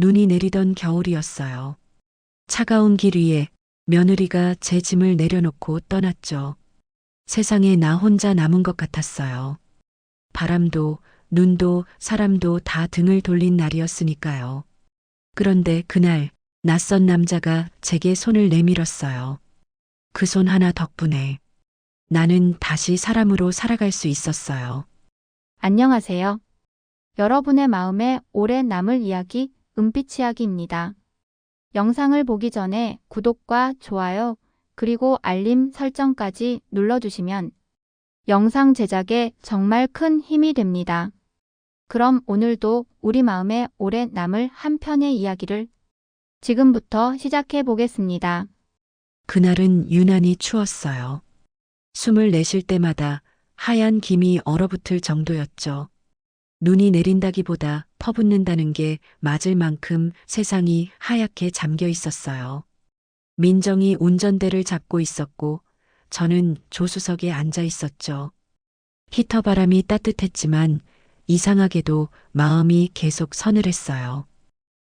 눈이 내리던 겨울이었어요. 차가운 길 위에 며느리가 제 짐을 내려놓고 떠났죠. 세상에 나 혼자 남은 것 같았어요. 바람도, 눈도, 사람도 다 등을 돌린 날이었으니까요. 그런데 그날 낯선 남자가 제게 손을 내밀었어요. 그 손 하나 덕분에 나는 다시 사람으로 살아갈 수 있었어요. 안녕하세요. 여러분의 마음에 오래 남을 이야기 은빛 이야기입니다. 영상을 보기 전에 구독과 좋아요 그리고 알림 설정까지 눌러주시면 영상 제작에 정말 큰 힘이 됩니다. 그럼 오늘도 우리 마음에 오래 남을 한 편의 이야기를 지금부터 시작해 보겠습니다. 그날은 유난히 추웠어요. 숨을 내쉴 때마다 하얀 김이 얼어붙을 정도였죠. 눈이 내린다기보다 퍼붓는다는 게 맞을 만큼 세상이 하얗게 잠겨 있었어요. 민정이 운전대를 잡고 있었고 저는 조수석에 앉아 있었죠. 히터 바람이 따뜻했지만 이상하게도 마음이 계속 서늘했어요.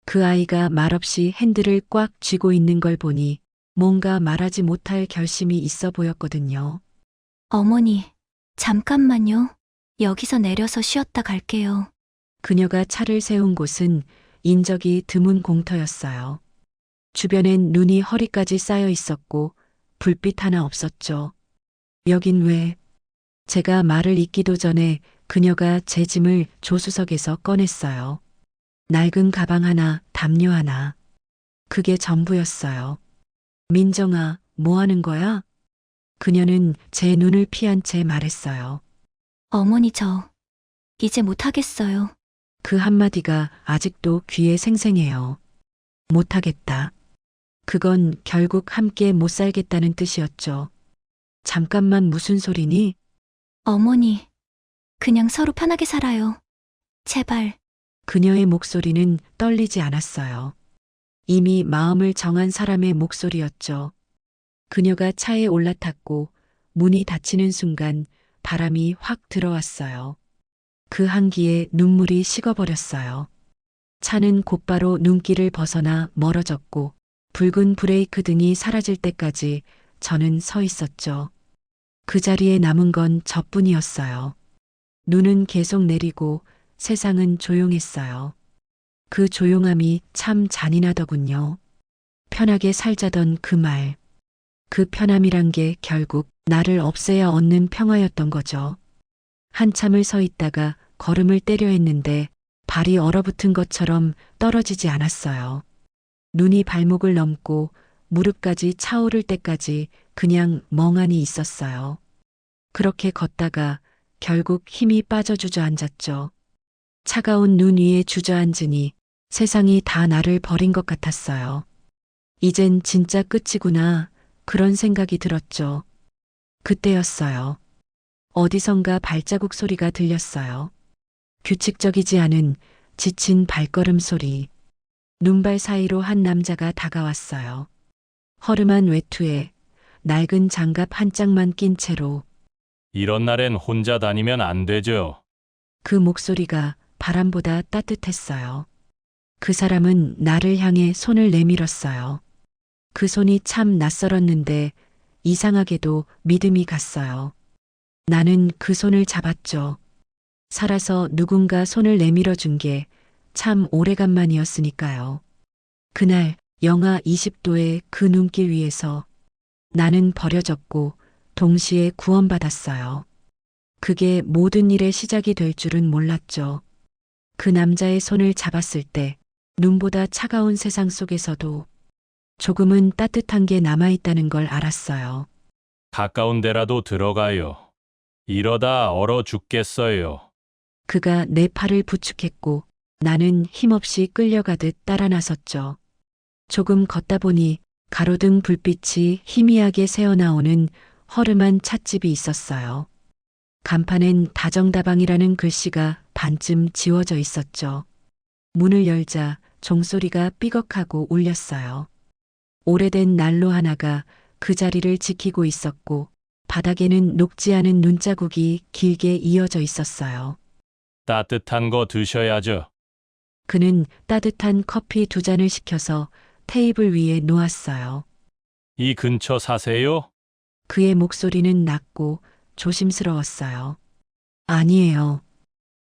그 아이가 말없이 핸들을 꽉 쥐고 있는 걸 보니 뭔가 말하지 못할 결심이 있어 보였거든요. 어머니, 잠깐만요. 여기서 내려서 쉬었다 갈게요. 그녀가 차를 세운 곳은 인적이 드문 공터였어요. 주변엔 눈이 허리까지 쌓여 있었고 불빛 하나 없었죠. 여긴 왜? 제가 말을 잇기도 전에 그녀가 제 짐을 조수석에서 꺼냈어요. 낡은 가방 하나, 담요 하나. 그게 전부였어요. 민정아, 뭐 하는 거야? 그녀는 제 눈을 피한 채 말했어요. 어머니 이제 못하겠어요. 그 한마디가 아직도 귀에 생생해요. 못하겠다. 그건 결국 함께 못 살겠다는 뜻이었죠. 잠깐만 무슨 소리니? 어머니, 그냥 서로 편하게 살아요. 제발. 그녀의 목소리는 떨리지 않았어요. 이미 마음을 정한 사람의 목소리였죠. 그녀가 차에 올라탔고 문이 닫히는 순간 바람이 확 들어왔어요. 그 한기에 눈물이 식어버렸어요. 차는 곧바로 눈길을 벗어나 멀어졌고 붉은 브레이크 등이 사라질 때까지 저는 서 있었죠. 그 자리에 남은 건 저뿐이었어요. 눈은 계속 내리고 세상은 조용했어요. 그 조용함이 참 잔인하더군요. 편하게 살자던 그 말. 그 편함이란 게 결국 나를 없애야 얻는 평화였던 거죠. 한참을 서 있다가 걸음을 때려 했는데 발이 얼어붙은 것처럼 떨어지지 않았어요. 눈이 발목을 넘고 무릎까지 차오를 때까지 그냥 멍하니 있었어요. 그렇게 걷다가 결국 힘이 빠져 주저앉았죠. 차가운 눈 위에 주저앉으니 세상이 다 나를 버린 것 같았어요. 이젠 진짜 끝이구나. 그런 생각이 들었죠. 그때였어요. 어디선가 발자국 소리가 들렸어요. 규칙적이지 않은 지친 발걸음 소리. 눈발 사이로 한 남자가 다가왔어요. 허름한 외투에 낡은 장갑 한 짝만 낀 채로 이런 날엔 혼자 다니면 안 되죠. 그 목소리가 바람보다 따뜻했어요. 그 사람은 나를 향해 손을 내밀었어요. 그 손이 참 낯설었는데 이상하게도 믿음이 갔어요. 나는 그 손을 잡았죠. 살아서 누군가 손을 내밀어 준 게 참 오래간만이었으니까요. 그날 영하 20도의 그 눈길 위에서 나는 버려졌고 동시에 구원받았어요. 그게 모든 일의 시작이 될 줄은 몰랐죠. 그 남자의 손을 잡았을 때 눈보다 차가운 세상 속에서도 조금은 따뜻한 게 남아있다는 걸 알았어요. 가까운 데라도 들어가요. 이러다 얼어 죽겠어요. 그가 내 팔을 부축했고 나는 힘없이 끌려가듯 따라 나섰죠. 조금 걷다 보니 가로등 불빛이 희미하게 새어나오는 허름한 찻집이 있었어요. 간판엔 다정다방이라는 글씨가 반쯤 지워져 있었죠. 문을 열자 종소리가 삐걱하고 울렸어요. 오래된 난로 하나가 그 자리를 지키고 있었고 바닥에는 녹지 않은 눈자국이 길게 이어져 있었어요. 따뜻한 거 드셔야죠. 그는 따뜻한 커피 2잔을 시켜서 테이블 위에 놓았어요. 이 근처 사세요? 그의 목소리는 낮고 조심스러웠어요. 아니에요.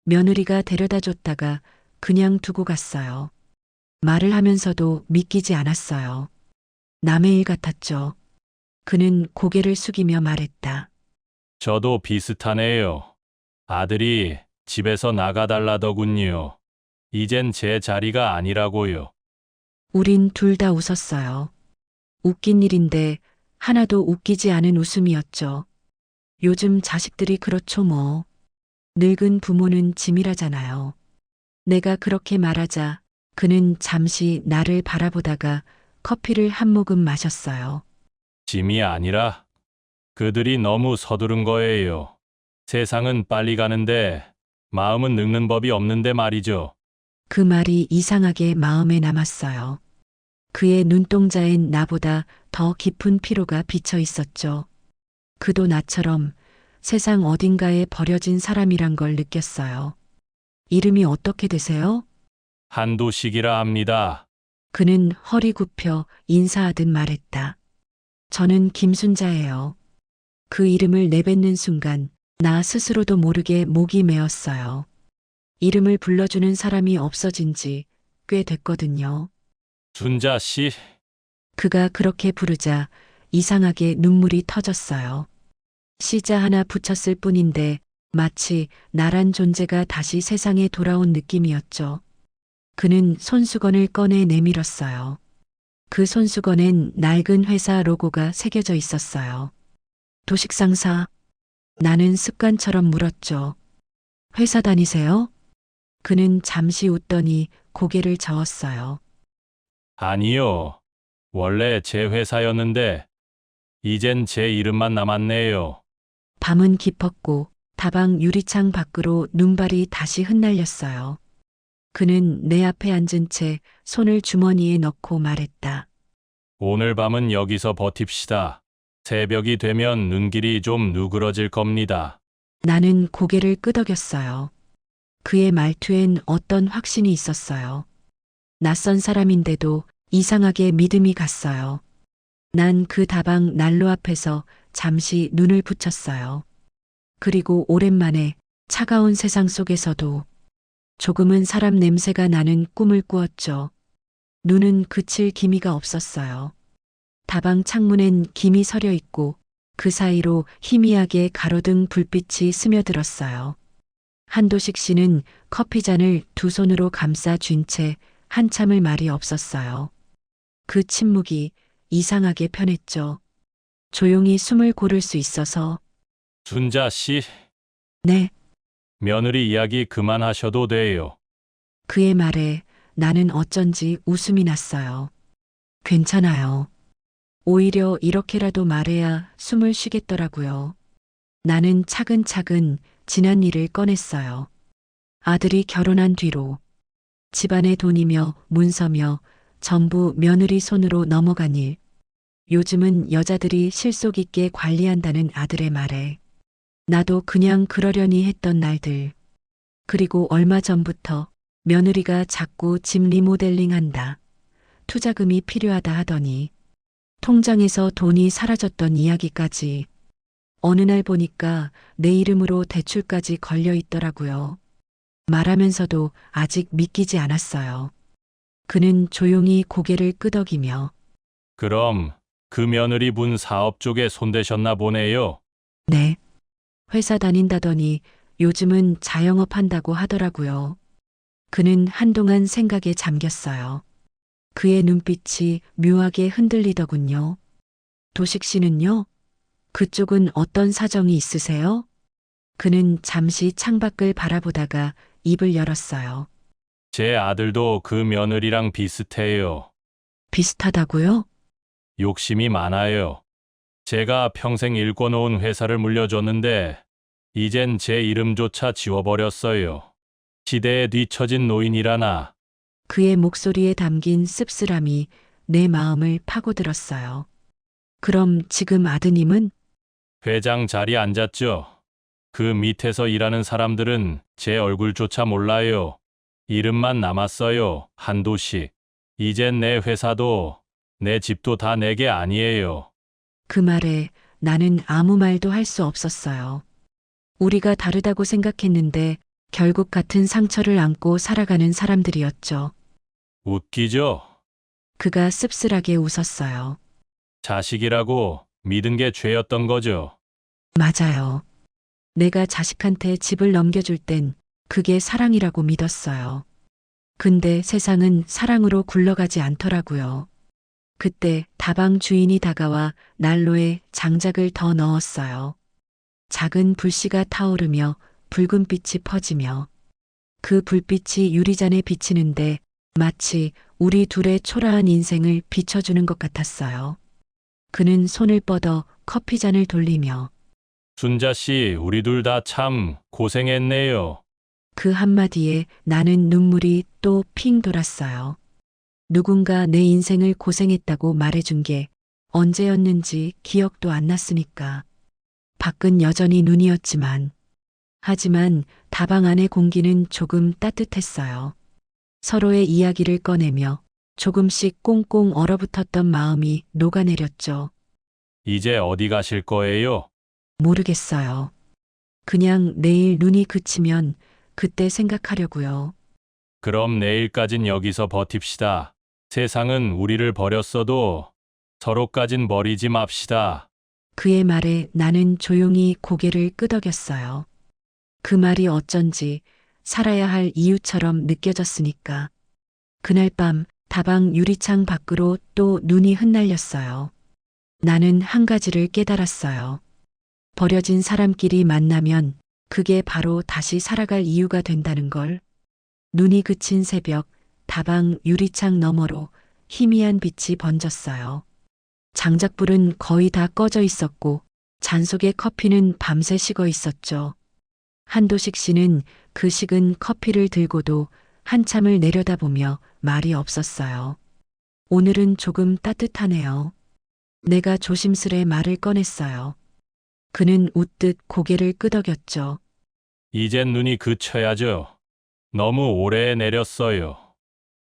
며느리가 데려다 줬다가 그냥 두고 갔어요. 말을 하면서도 믿기지 않았어요. 남의 일 같았죠. 그는 고개를 숙이며 말했다. 저도 비슷하네요. 아들이 집에서 나가달라더군요. 이젠 제 자리가 아니라고요. 우린 둘 다 웃었어요. 웃긴 일인데 하나도 웃기지 않은 웃음이었죠. 요즘 자식들이 그렇죠 뭐. 늙은 부모는 짐이라잖아요. 내가 그렇게 말하자 그는 잠시 나를 바라보다가 커피를 한 모금 마셨어요. 짐이 아니라 그들이 너무 서두른 거예요. 세상은 빨리 가는데 마음은 늙는 법이 없는데 말이죠. 그 말이 이상하게 마음에 남았어요. 그의 눈동자엔 나보다 더 깊은 피로가 비쳐 있었죠. 그도 나처럼 세상 어딘가에 버려진 사람이란 걸 느꼈어요. 이름이 어떻게 되세요? 한도식이라 합니다. 그는 허리 굽혀 인사하듯 말했다. 저는 김순자예요. 그 이름을 내뱉는 순간 나 스스로도 모르게 목이 메었어요. 이름을 불러주는 사람이 없어진 지 꽤 됐거든요. 순자 씨, 그가 그렇게 부르자 이상하게 눈물이 터졌어요. 시자 하나 붙였을 뿐인데 마치 나란 존재가 다시 세상에 돌아온 느낌이었죠. 그는 손수건을 꺼내 내밀었어요. 그 손수건엔 낡은 회사 로고가 새겨져 있었어요. 도식상사. 나는 습관처럼 물었죠. 회사 다니세요? 그는 잠시 웃더니 고개를 저었어요. 아니요. 원래 제 회사였는데 이젠 제 이름만 남았네요. 밤은 깊었고 다방 유리창 밖으로 눈발이 다시 흩날렸어요. 그는 내 앞에 앉은 채 손을 주머니에 넣고 말했다. 오늘 밤은 여기서 버팁시다. 새벽이 되면 눈길이 좀 누그러질 겁니다. 나는 고개를 끄덕였어요. 그의 말투엔 어떤 확신이 있었어요. 낯선 사람인데도 이상하게 믿음이 갔어요. 난 그 다방 난로 앞에서 잠시 눈을 붙였어요. 그리고 오랜만에 차가운 세상 속에서도 조금은 사람 냄새가 나는 꿈을 꾸었죠. 눈은 그칠 기미가 없었어요. 다방 창문엔 김이 서려 있고 그 사이로 희미하게 가로등 불빛이 스며들었어요. 한도식 씨는 커피잔을 두 손으로 감싸 쥔 채 한참을 말이 없었어요. 그 침묵이 이상하게 편했죠. 조용히 숨을 고를 수 있어서. 순자 씨, 네. 며느리 이야기 그만하셔도 돼요. 그의 말에 나는 어쩐지 웃음이 났어요. 괜찮아요. 오히려 이렇게라도 말해야 숨을 쉬겠더라고요. 나는 차근차근 지난 일을 꺼냈어요. 아들이 결혼한 뒤로 집안의 돈이며 문서며 전부 며느리 손으로 넘어간 일. 요즘은 여자들이 실속 있게 관리한다는 아들의 말에 나도 그냥 그러려니 했던 날들. 그리고 얼마 전부터 며느리가 자꾸 집 리모델링 한다. 투자금이 필요하다 하더니 통장에서 돈이 사라졌던 이야기까지. 어느 날 보니까 내 이름으로 대출까지 걸려 있더라고요. 말하면서도 아직 믿기지 않았어요. 그는 조용히 고개를 끄덕이며 그럼 그 며느리 분 사업 쪽에 손대셨나 보네요. 네. 회사 다닌다더니 요즘은 자영업 한다고 하더라고요. 그는 한동안 생각에 잠겼어요. 그의 눈빛이 묘하게 흔들리더군요. 도식 씨는요? 그쪽은 어떤 사정이 있으세요? 그는 잠시 창밖을 바라보다가 입을 열었어요. 제 아들도 그 며느리랑 비슷해요. 비슷하다고요? 욕심이 많아요. 제가 평생 일궈놓은 회사를 물려줬는데 이젠 제 이름조차 지워버렸어요. 시대에 뒤처진 노인이라나. 그의 목소리에 담긴 씁쓸함이 내 마음을 파고들었어요. 그럼 지금 아드님은? 회장 자리에 앉았죠. 그 밑에서 일하는 사람들은 제 얼굴조차 몰라요. 이름만 남았어요. 한도식. 이젠 내 회사도 내 집도 다 내게 아니에요. 그 말에 나는 아무 말도 할 수 없었어요. 우리가 다르다고 생각했는데 결국 같은 상처를 안고 살아가는 사람들이었죠. 웃기죠? 그가 씁쓸하게 웃었어요. 자식이라고 믿은 게 죄였던 거죠. 맞아요. 내가 자식한테 집을 넘겨줄 땐 그게 사랑이라고 믿었어요. 근데 세상은 사랑으로 굴러가지 않더라고요. 그때 다방 주인이 다가와 난로에 장작을 더 넣었어요. 작은 불씨가 타오르며 붉은 빛이 퍼지며 그 불빛이 유리잔에 비치는데 마치 우리 둘의 초라한 인생을 비춰주는 것 같았어요. 그는 손을 뻗어 커피잔을 돌리며 순자 씨, 우리 둘 다 참 고생했네요. 그 한마디에 나는 눈물이 또 핑 돌았어요. 누군가 내 인생을 고생했다고 말해준 게 언제였는지 기억도 안 났으니까. 밖은 여전히 눈이었지만, 하지만 다방 안의 공기는 조금 따뜻했어요. 서로의 이야기를 꺼내며 조금씩 꽁꽁 얼어붙었던 마음이 녹아내렸죠. 이제 어디 가실 거예요? 모르겠어요. 그냥 내일 눈이 그치면 그때 생각하려고요. 그럼 내일까진 여기서 버팁시다. 세상은 우리를 버렸어도 서로까진 버리지 맙시다. 그의 말에 나는 조용히 고개를 끄덕였어요. 그 말이 어쩐지 살아야 할 이유처럼 느껴졌으니까. 그날 밤 다방 유리창 밖으로 또 눈이 흩날렸어요. 나는 한 가지를 깨달았어요. 버려진 사람끼리 만나면 그게 바로 다시 살아갈 이유가 된다는 걸. 눈이 그친 새벽, 다방 유리창 너머로 희미한 빛이 번졌어요. 장작불은 거의 다 꺼져 있었고 잔 속의 커피는 밤새 식어 있었죠. 한도식 씨는 그 식은 커피를 들고도 한참을 내려다보며 말이 없었어요. 오늘은 조금 따뜻하네요. 내가 조심스레 말을 꺼냈어요. 그는 웃듯 고개를 끄덕였죠. 이젠 눈이 그쳐야죠. 너무 오래 내렸어요.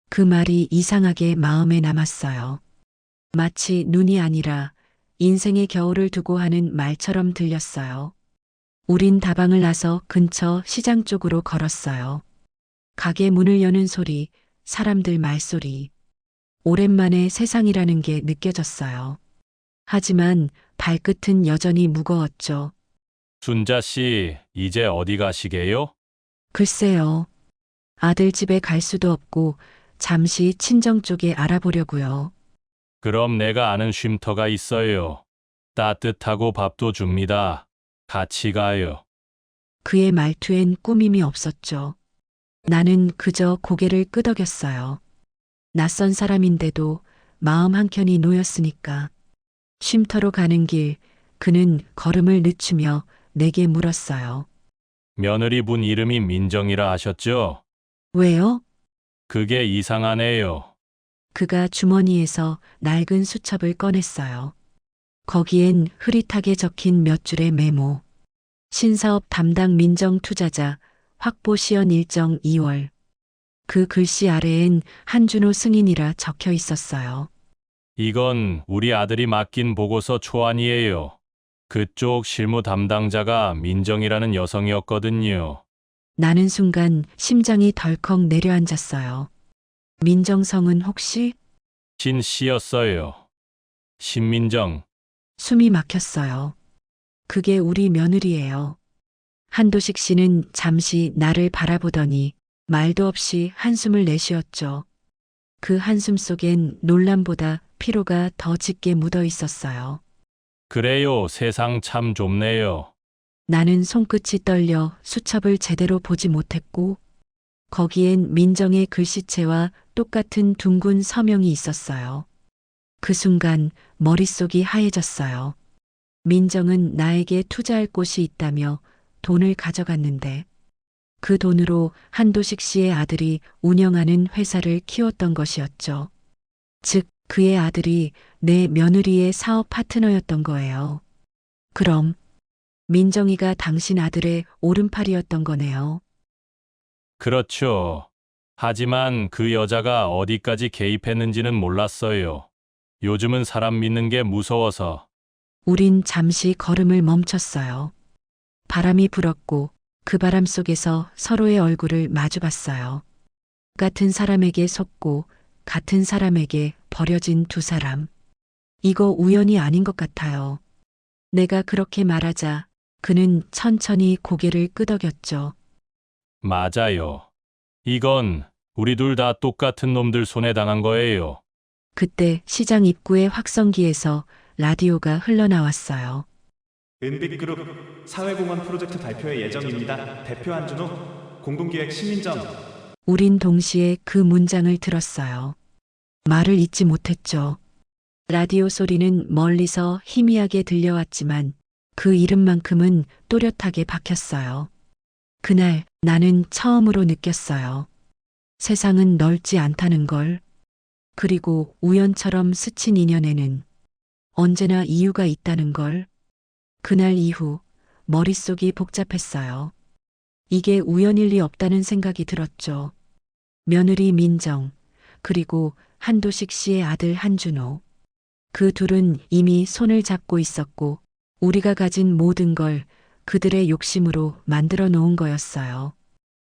그 말이 이상하게 마음에 남았어요. 마치 눈이 아니라 인생의 겨울을 두고 하는 말처럼 들렸어요. 우린 다방을 나서 근처 시장 쪽으로 걸었어요. 가게 문을 여는 소리, 사람들 말소리. 오랜만에 세상이라는 게 느껴졌어요. 하지만 발끝은 여전히 무거웠죠. 순자 씨, 이제 어디 가시게요? 글쎄요. 아들 집에 갈 수도 없고 잠시 친정 쪽에 알아보려고요. 그럼 내가 아는 쉼터가 있어요. 따뜻하고 밥도 줍니다. 같이 가요. 그의 말투엔 꾸밈이 없었죠. 나는 그저 고개를 끄덕였어요. 낯선 사람인데도 마음 한켠이 놓였으니까. 쉼터로 가는 길, 그는 걸음을 늦추며 내게 물었어요. 며느리분 이름이 민정이라 하셨죠? 왜요? 그게 이상하네요. 그가 주머니에서 낡은 수첩을 꺼냈어요. 거기엔 흐릿하게 적힌 몇 줄의 메모. 신사업 담당 민정 투자자 확보 시연 일정 2월. 그 글씨 아래엔 한준호 승인이라 적혀 있었어요. 이건 우리 아들이 맡긴 보고서 초안이에요. 그쪽 실무 담당자가 민정이라는 여성이었거든요. 나는 순간 심장이 덜컥 내려앉았어요. 민정성은 혹시? 신 씨였어요. 신민정. 숨이 막혔어요. 그게 우리 며느리예요. 한도식 씨는 잠시 나를 바라보더니 말도 없이 한숨을 내쉬었죠. 그 한숨 속엔 놀람보다 피로가 더 짙게 묻어 있었어요. 그래요, 세상 참 좁네요. 나는 손끝이 떨려 수첩을 제대로 보지 못했고 거기엔 민정의 글씨체와 똑같은 둥근 서명이 있었어요. 그 순간 머릿속이 하얘졌어요. 민정은 나에게 투자할 곳이 있다며 돈을 가져갔는데 그 돈으로 한도식 씨의 아들이 운영하는 회사를 키웠던 것이었죠. 즉, 그의 아들이 내 며느리의 사업 파트너였던 거예요. 그럼 민정이가 당신 아들의 오른팔이었던 거네요. 그렇죠. 하지만 그 여자가 어디까지 개입했는지는 몰랐어요. 요즘은 사람 믿는 게 무서워서. 우린 잠시 걸음을 멈췄어요. 바람이 불었고 그 바람 속에서 서로의 얼굴을 마주봤어요. 같은 사람에게 속고 같은 사람에게 버려진 두 사람. 이거 우연이 아닌 것 같아요. 내가 그렇게 말하자 그는 천천히 고개를 끄덕였죠. 맞아요. 이건 우리 둘 다 똑같은 놈들 손에 당한 거예요. 그때 시장 입구의 확성기에서 라디오가 흘러나왔어요. 은빛그룹 사회공헌 프로젝트 발표회 예정입니다. 대표 한준호, 공동기획 신민정. 우린 동시에 그 문장을 들었어요. 말을 잇지 못했죠. 라디오 소리는 멀리서 희미하게 들려왔지만 그 이름만큼은 또렷하게 박혔어요. 그날 나는 처음으로 느꼈어요. 세상은 넓지 않다는 걸. 그리고 우연처럼 스친 인연에는 언제나 이유가 있다는 걸. 그날 이후 머릿속이 복잡했어요. 이게 우연일 리 없다는 생각이 들었죠. 며느리 민정, 그리고 한도식 씨의 아들 한준호. 그 둘은 이미 손을 잡고 있었고 우리가 가진 모든 걸 그들의 욕심으로 만들어 놓은 거였어요.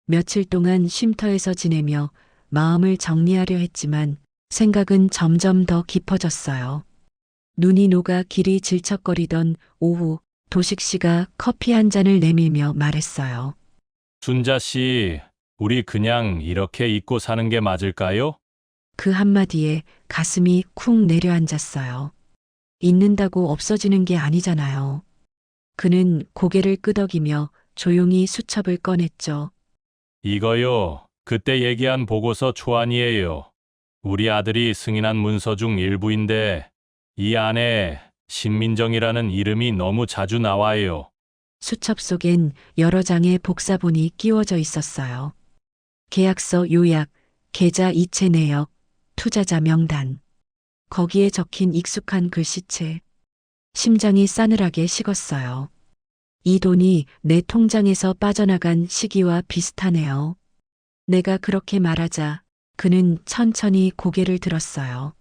며칠 동안 쉼터에서 지내며 마음을 정리하려 했지만 생각은 점점 더 깊어졌어요. 눈이 녹아 길이 질척거리던 오후 도식 씨가 커피 한 잔을 내밀며 말했어요. 순자 씨, 우리 그냥 이렇게 잊고 사는 게 맞을까요? 그 한마디에 가슴이 쿵 내려앉았어요. 잊는다고 없어지는 게 아니잖아요. 그는 고개를 끄덕이며 조용히 수첩을 꺼냈죠. 이거요. 그때 얘기한 보고서 초안이에요. 우리 아들이 승인한 문서 중 일부인데 이 안에 신민정이라는 이름이 너무 자주 나와요. 수첩 속엔 여러 장의 복사본이 끼워져 있었어요. 계약서 요약, 계좌 이체 내역, 투자자 명단. 거기에 적힌 익숙한 글씨체. 심장이 싸늘하게 식었어요. 이 돈이 내 통장에서 빠져나간 시기와 비슷하네요. 내가 그렇게 말하자 그는 천천히 고개를 들었어요.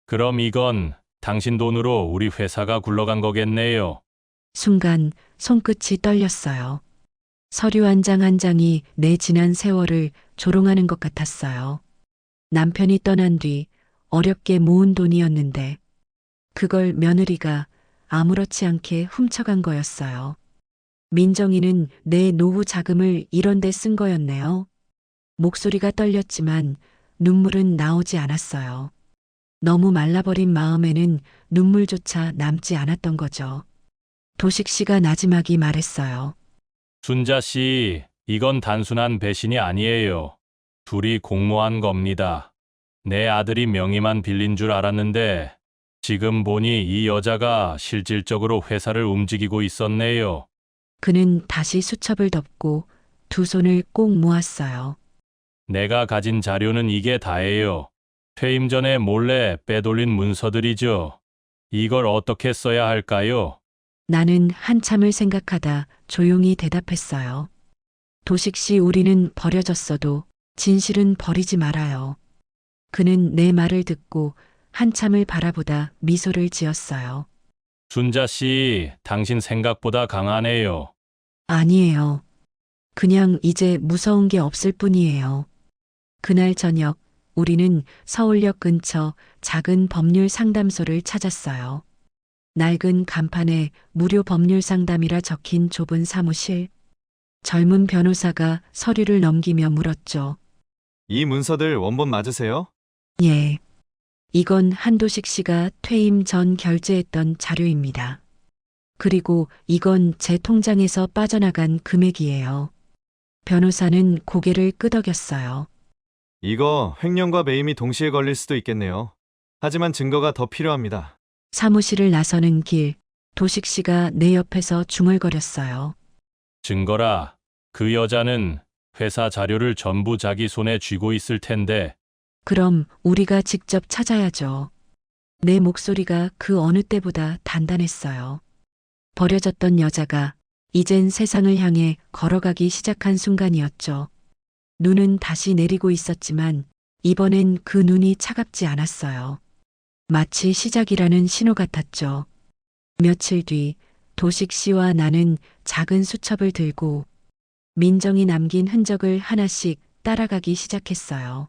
그럼 이건 당신 돈으로 우리 회사가 굴러간 거겠네요. 순간 손끝이 떨렸어요. 서류 한 장 한 장이 내 지난 세월을 조롱하는 것 같았어요. 남편이 떠난 뒤 어렵게 모은 돈이었는데 그걸 며느리가 아무렇지 않게 훔쳐간 거였어요. 민정이는 내 노후 자금을 이런 데 쓴 거였네요. 목소리가 떨렸지만 눈물은 나오지 않았어요. 너무 말라버린 마음에는 눈물조차 남지 않았던 거죠. 도식 씨가 나지막이 말했어요. 순자 씨, 이건 단순한 배신이 아니에요. 둘이 공모한 겁니다. 내 아들이 명의만 빌린 줄 알았는데 지금 보니 이 여자가 실질적으로 회사를 움직이고 있었네요. 그는 다시 수첩을 덮고 두 손을 꼭 모았어요. 내가 가진 자료는 이게 다예요. 퇴임 전에 몰래 빼돌린 문서들이죠. 이걸 어떻게 써야 할까요? 나는 한참을 생각하다 조용히 대답했어요. 도식 씨, 우리는 버려졌어도 진실은 버리지 말아요. 그는 내 말을 듣고 한참을 바라보다 미소를 지었어요. 순자 씨, 당신 생각보다 강하네요. 아니에요. 그냥 이제 무서운 게 없을 뿐이에요. 그날 저녁 우리는 서울역 근처 작은 법률 상담소를 찾았어요. 낡은 간판에 무료 법률 상담이라 적힌 좁은 사무실. 젊은 변호사가 서류를 넘기며 물었죠. 이 문서들 원본 맞으세요? 예. 이건 한도식 씨가 퇴임 전 결제했던 자료입니다. 그리고 이건 제 통장에서 빠져나간 금액이에요. 변호사는 고개를 끄덕였어요. 이거 횡령과 매임이 동시에 걸릴 수도 있겠네요. 하지만 증거가 더 필요합니다. 사무실을 나서는 길, 도식 씨가 내 옆에서 중얼거렸어요. 증거라. 그 여자는 회사 자료를 전부 자기 손에 쥐고 있을 텐데. 그럼 우리가 직접 찾아야죠. 내 목소리가 그 어느 때보다 단단했어요. 버려졌던 여자가 이젠 세상을 향해 걸어가기 시작한 순간이었죠. 눈은 다시 내리고 있었지만 이번엔 그 눈이 차갑지 않았어요. 마치 시작이라는 신호 같았죠. 며칠 뒤 도식 씨와 나는 작은 수첩을 들고 민정이 남긴 흔적을 하나씩 따라가기 시작했어요.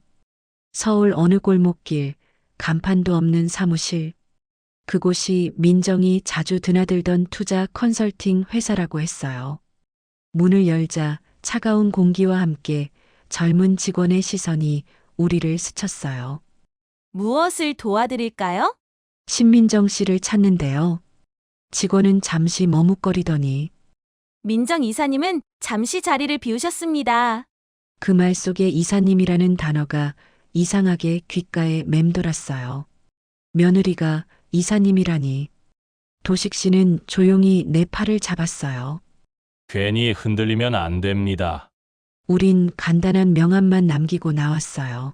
서울 어느 골목길, 간판도 없는 사무실. 그곳이 민정이 자주 드나들던 투자 컨설팅 회사라고 했어요. 문을 열자 차가운 공기와 함께 젊은 직원의 시선이 우리를 스쳤어요. 무엇을 도와드릴까요? 신민정 씨를 찾는데요. 직원은 잠시 머뭇거리더니 민정 이사님은 잠시 자리를 비우셨습니다. 그 말 속에 이사님이라는 단어가 이상하게 귓가에 맴돌았어요. 며느리가 이사님이라니. 도식 씨는 조용히 내 팔을 잡았어요. 괜히 흔들리면 안 됩니다. 우린 간단한 명함만 남기고 나왔어요.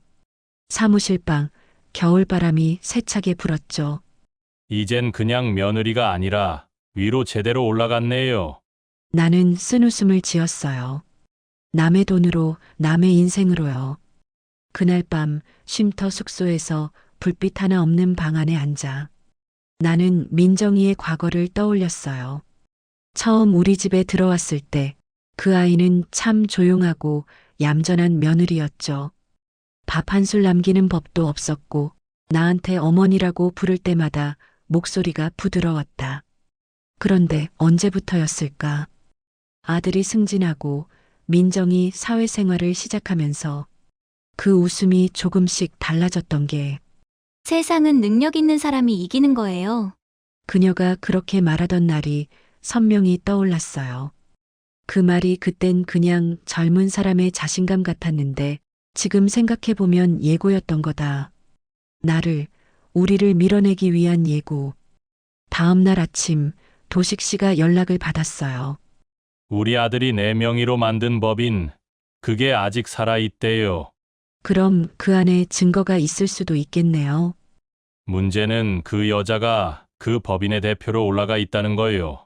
사무실 방, 겨울바람이 세차게 불었죠. 이젠 그냥 며느리가 아니라 위로 제대로 올라갔네요. 나는 쓴웃음을 지었어요. 남의 돈으로, 남의 인생으로요. 그날 밤 쉼터 숙소에서 불빛 하나 없는 방 안에 앉아 나는 민정이의 과거를 떠올렸어요. 처음 우리 집에 들어왔을 때 그 아이는 참 조용하고 얌전한 며느리였죠. 밥 한 술 남기는 법도 없었고 나한테 어머니라고 부를 때마다 목소리가 부드러웠다. 그런데 언제부터였을까? 아들이 승진하고 민정이 사회생활을 시작하면서 그 웃음이 조금씩 달라졌던 게 세상은 능력 있는 사람이 이기는 거예요. 그녀가 그렇게 말하던 날이 선명히 떠올랐어요. 그 말이 그땐 그냥 젊은 사람의 자신감 같았는데 지금 생각해보면 예고였던 거다. 우리를 밀어내기 위한 예고. 다음 날 아침 도식 씨가 연락을 받았어요. 우리 아들이 내 명의로 만든 법인, 그게 아직 살아있대요. 그럼 그 안에 증거가 있을 수도 있겠네요. 문제는 그 여자가 그 법인의 대표로 올라가 있다는 거예요.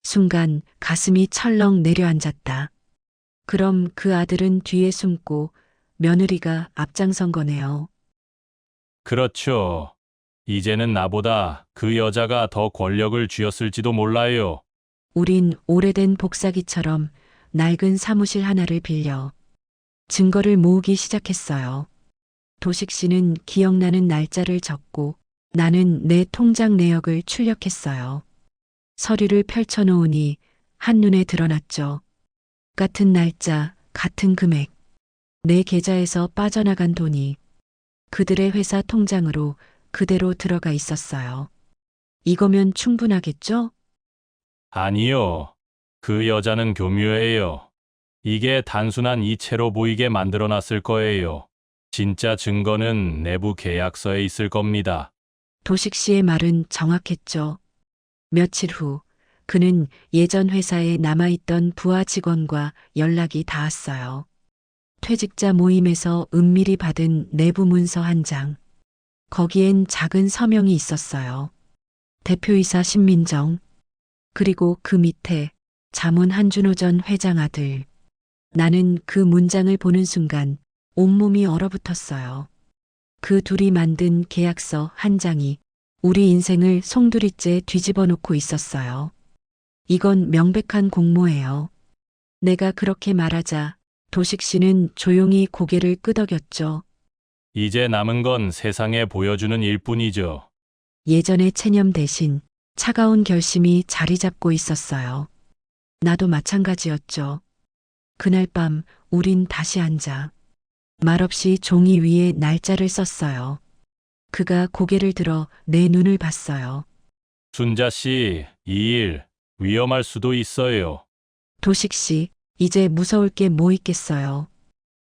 순간 가슴이 철렁 내려앉았다. 그럼 그 아들은 뒤에 숨고 며느리가 앞장선 거네요. 그렇죠. 이제는 나보다 그 여자가 더 권력을 쥐었을지도 몰라요. 우린 오래된 복사기처럼 낡은 사무실 하나를 빌려 증거를 모으기 시작했어요. 도식 씨는 기억나는 날짜를 적고 나는 내 통장 내역을 출력했어요. 서류를 펼쳐놓으니 한눈에 드러났죠. 같은 날짜, 같은 금액. 내 계좌에서 빠져나간 돈이 그들의 회사 통장으로 그대로 들어가 있었어요. 이거면 충분하겠죠? 아니요. 그 여자는 교묘해요. 이게 단순한 이체로 보이게 만들어놨을 거예요. 진짜 증거는 내부 계약서에 있을 겁니다. 도식 씨의 말은 정확했죠. 며칠 후 그는 예전 회사에 남아있던 부하 직원과 연락이 닿았어요. 퇴직자 모임에서 은밀히 받은 내부 문서 한 장. 거기엔 작은 서명이 있었어요. 대표이사 신민정. 그리고 그 밑에 자문 한준호 전 회장 아들. 나는 그 문장을 보는 순간 온몸이 얼어붙었어요. 그 둘이 만든 계약서 한 장이 우리 인생을 송두리째 뒤집어 놓고 있었어요. 이건 명백한 공모예요. 내가 그렇게 말하자 도식 씨는 조용히 고개를 끄덕였죠. 이제 남은 건 세상에 보여주는 일뿐이죠. 예전의 체념 대신 차가운 결심이 자리 잡고 있었어요. 나도 마찬가지였죠. 그날 밤 우린 다시 앉아 말없이 종이 위에 날짜를 썼어요. 그가 고개를 들어 내 눈을 봤어요. 순자 씨, 이 일 위험할 수도 있어요. 도식 씨, 이제 무서울 게 뭐 있겠어요.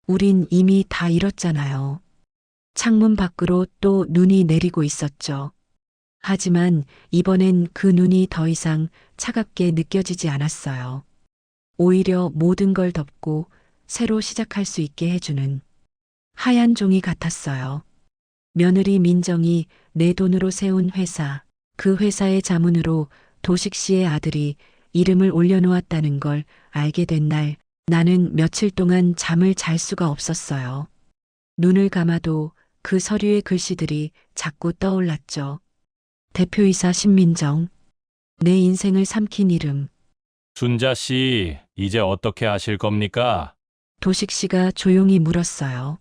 우린 이미 다 잃었잖아요. 창문 밖으로 또 눈이 내리고 있었죠. 하지만 이번엔 그 눈이 더 이상 차갑게 느껴지지 않았어요. 오히려 모든 걸 덮고 새로 시작할 수 있게 해주는 하얀 종이 같았어요. 며느리 민정이 내 돈으로 세운 회사, 그 회사의 자문으로 도식 씨의 아들이 이름을 올려놓았다는 걸 알게 된 날 나는 며칠 동안 잠을 잘 수가 없었어요. 눈을 감아도 그 서류의 글씨들이 자꾸 떠올랐죠. 대표이사 신민정. 내 인생을 삼킨 이름. 순자 씨, 이제 어떻게 하실 겁니까? 도식 씨가 조용히 물었어요.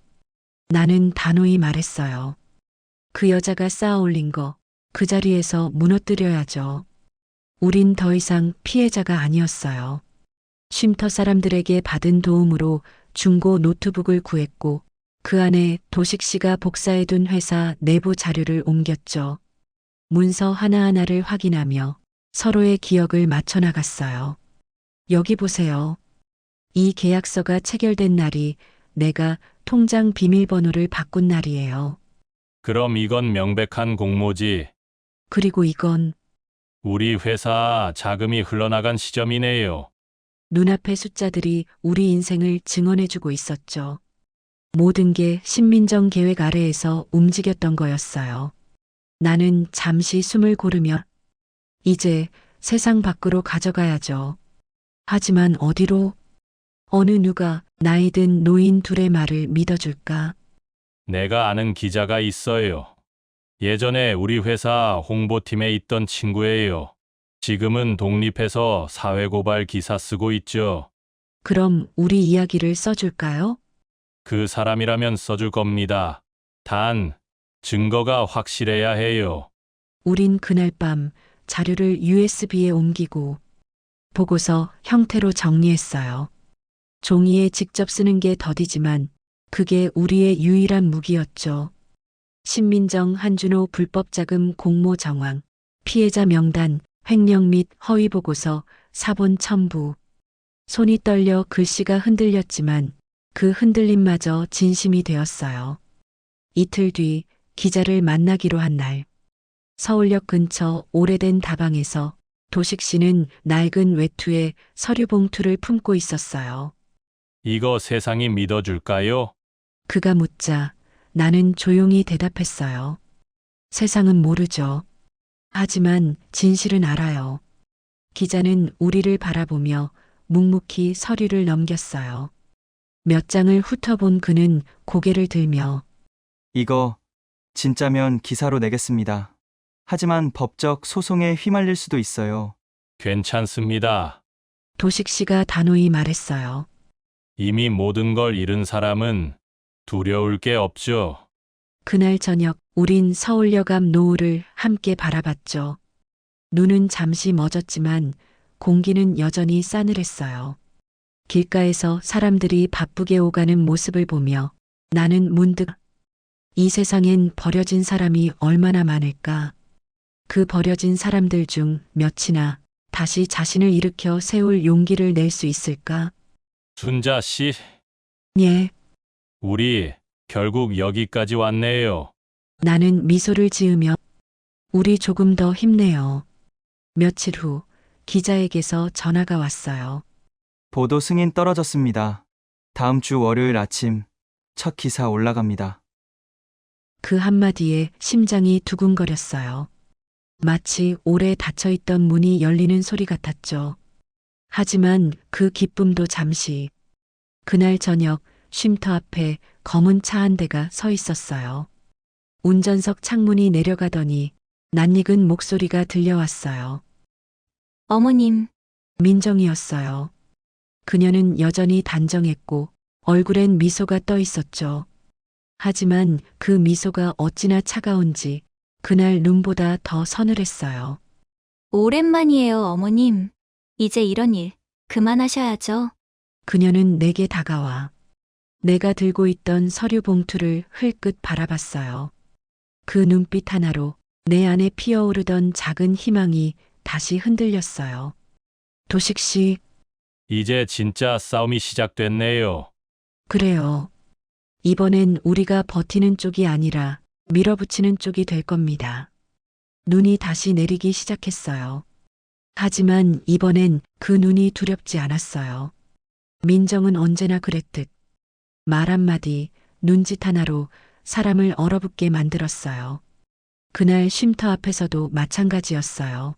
나는 단호히 말했어요. 그 여자가 쌓아 올린 거, 그 자리에서 무너뜨려야죠. 우린 더 이상 피해자가 아니었어요. 쉼터 사람들에게 받은 도움으로 중고 노트북을 구했고, 그 안에 도식 씨가 복사해둔 회사 내부 자료를 옮겼죠. 문서 하나하나를 확인하며 서로의 기억을 맞춰나갔어요. 여기 보세요. 이 계약서가 체결된 날이 내가 통장 비밀번호를 바꾼 날이에요. 그럼 이건 명백한 공모지. 그리고 이건 우리 회사 자금이 흘러나간 시점이네요. 눈앞의 숫자들이 우리 인생을 증언해주고 있었죠. 모든 게 신민정 계획 아래에서 움직였던 거였어요. 나는 잠시 숨을 고르며 이제 세상 밖으로 가져가야죠. 하지만 어디로? 어느 누가 나이 든 노인 둘의 말을 믿어줄까? 내가 아는 기자가 있어요. 예전에 우리 회사 홍보팀에 있던 친구예요. 지금은 독립해서 사회고발 기사 쓰고 있죠. 그럼 우리 이야기를 써줄까요? 그 사람이라면 써줄 겁니다. 단, 증거가 확실해야 해요. 우린 그날 밤 자료를 USB에 옮기고 보고서 형태로 정리했어요. 종이에 직접 쓰는 게 더디지만 그게 우리의 유일한 무기였죠. 신민정 한준호 불법 자금 공모 정황, 피해자 명단, 횡령 및 허위 보고서, 사본 첨부. 손이 떨려 글씨가 흔들렸지만 그 흔들림마저 진심이 되었어요. 이틀 뒤 기자를 만나기로 한 날. 서울역 근처 오래된 다방에서 도식 씨는 낡은 외투에 서류 봉투를 품고 있었어요. 이거 세상이 믿어줄까요? 그가 묻자 나는 조용히 대답했어요. 세상은 모르죠. 하지만 진실은 알아요. 기자는 우리를 바라보며 묵묵히 서류를 넘겼어요. 몇 장을 훑어본 그는 고개를 들며 이거 진짜면 기사로 내겠습니다. 하지만 법적 소송에 휘말릴 수도 있어요. 괜찮습니다. 도식 씨가 단호히 말했어요. 이미 모든 걸 잃은 사람은 두려울 게 없죠. 그날 저녁 우린 서울역 앞 노을을 함께 바라봤죠. 눈은 잠시 멎었지만 공기는 여전히 싸늘했어요. 길가에서 사람들이 바쁘게 오가는 모습을 보며 나는 문득 이 세상엔 버려진 사람이 얼마나 많을까. 그 버려진 사람들 중 몇이나 다시 자신을 일으켜 세울 용기를 낼 수 있을까? 순자 씨, 예, 우리 결국 여기까지 왔네요. 나는 미소를 지으며 우리 조금 더 힘내요. 며칠 후 기자에게서 전화가 왔어요. 보도 승인 떨어졌습니다. 다음 주 월요일 아침 첫 기사 올라갑니다. 그 한마디에 심장이 두근거렸어요. 마치 오래 닫혀있던 문이 열리는 소리 같았죠. 하지만 그 기쁨도 잠시. 그날 저녁 쉼터 앞에 검은 차 한 대가 서 있었어요. 운전석 창문이 내려가더니 낯익은 목소리가 들려왔어요. 어머님, 민정이었어요. 그녀는 여전히 단정했고 얼굴엔 미소가 떠 있었죠. 하지만 그 미소가 어찌나 차가운지 그날 눈보다 더 서늘했어요. 오랜만이에요, 어머님. 이제 이런 일 그만하셔야죠. 그녀는 내게 다가와 내가 들고 있던 서류 봉투를 흘끗 바라봤어요. 그 눈빛 하나로 내 안에 피어오르던 작은 희망이 다시 흔들렸어요. 도식 씨, 이제 진짜 싸움이 시작됐네요. 그래요. 이번엔 우리가 버티는 쪽이 아니라 밀어붙이는 쪽이 될 겁니다. 눈이 다시 내리기 시작했어요. 하지만 이번엔 그 눈이 두렵지 않았어요. 민정은 언제나 그랬듯 말 한마디, 눈짓 하나로 사람을 얼어붙게 만들었어요. 그날 쉼터 앞에서도 마찬가지였어요.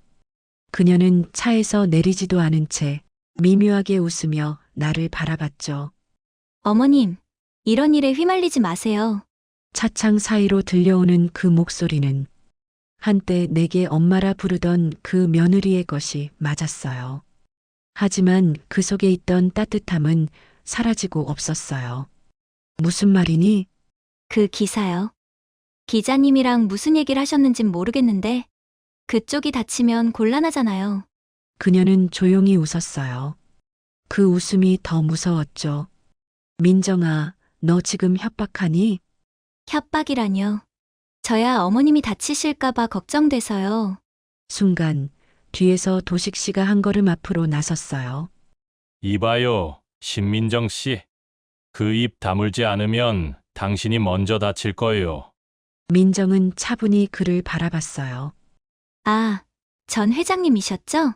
그녀는 차에서 내리지도 않은 채 미묘하게 웃으며 나를 바라봤죠. 어머님, 이런 일에 휘말리지 마세요. 차창 사이로 들려오는 그 목소리는 한때 내게 엄마라 부르던 그 며느리의 것이 맞았어요. 하지만 그 속에 있던 따뜻함은 사라지고 없었어요. 무슨 말이니? 그 기사요. 기자님이랑 무슨 얘기를 하셨는진 모르겠는데 그쪽이 다치면 곤란하잖아요. 그녀는 조용히 웃었어요. 그 웃음이 더 무서웠죠. 민정아, 너 지금 협박하니? 협박이라뇨. 저야 어머님이 다치실까봐 걱정돼서요. 순간 뒤에서 도식 씨가 한 걸음 앞으로 나섰어요. 이봐요, 신민정 씨. 그 입 다물지 않으면 당신이 먼저 다칠 거예요. 민정은 차분히 그를 바라봤어요. 아, 전 회장님이셨죠?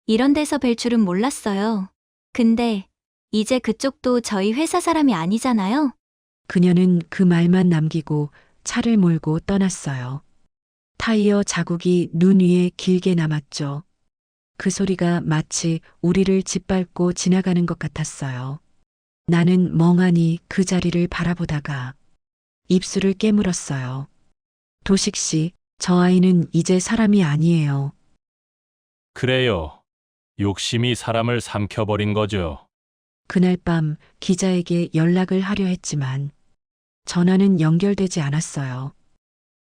이런 데서 뵐 줄은 몰랐어요. 근데 이제 그쪽도 저희 회사 사람이 아니잖아요. 그녀는 그 말만 남기고 차를 몰고 떠났어요. 타이어 자국이 눈 위에 길게 남았죠. 그 소리가 마치 우리를 짓밟고 지나가는 것 같았어요. 나는 멍하니 그 자리를 바라보다가 입술을 깨물었어요. 도식 씨, 저 아이는 이제 사람이 아니에요. 그래요. 욕심이 사람을 삼켜버린 거죠. 그날 밤 기자에게 연락을 하려 했지만 전화는 연결되지 않았어요.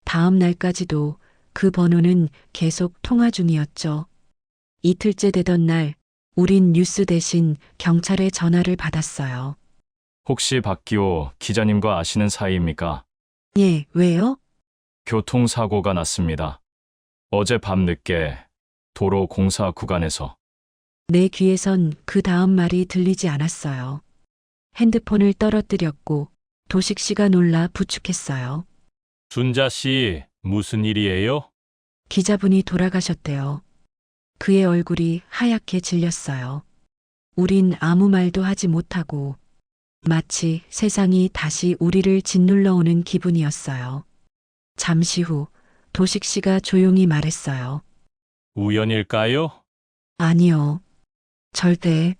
다음 날까지도 그 번호는 계속 통화 중이었죠. 이틀째 되던 날, 우린 뉴스 대신 경찰의 전화를 받았어요. 혹시 박기호 기자님과 아시는 사이입니까? 예, 왜요? 교통사고가 났습니다. 어제 밤늦게 도로 공사 구간에서. 내 귀에선 그 다음 말이 들리지 않았어요. 핸드폰을 떨어뜨렸고 도식 씨가 놀라 부축했어요. 순자 씨, 무슨 일이에요? 기자분이 돌아가셨대요. 그의 얼굴이 하얗게 질렸어요. 우린 아무 말도 하지 못하고 마치 세상이 다시 우리를 짓눌러 오는 기분이었어요. 잠시 후 도식 씨가 조용히 말했어요. 우연일까요? 아니요. 절대.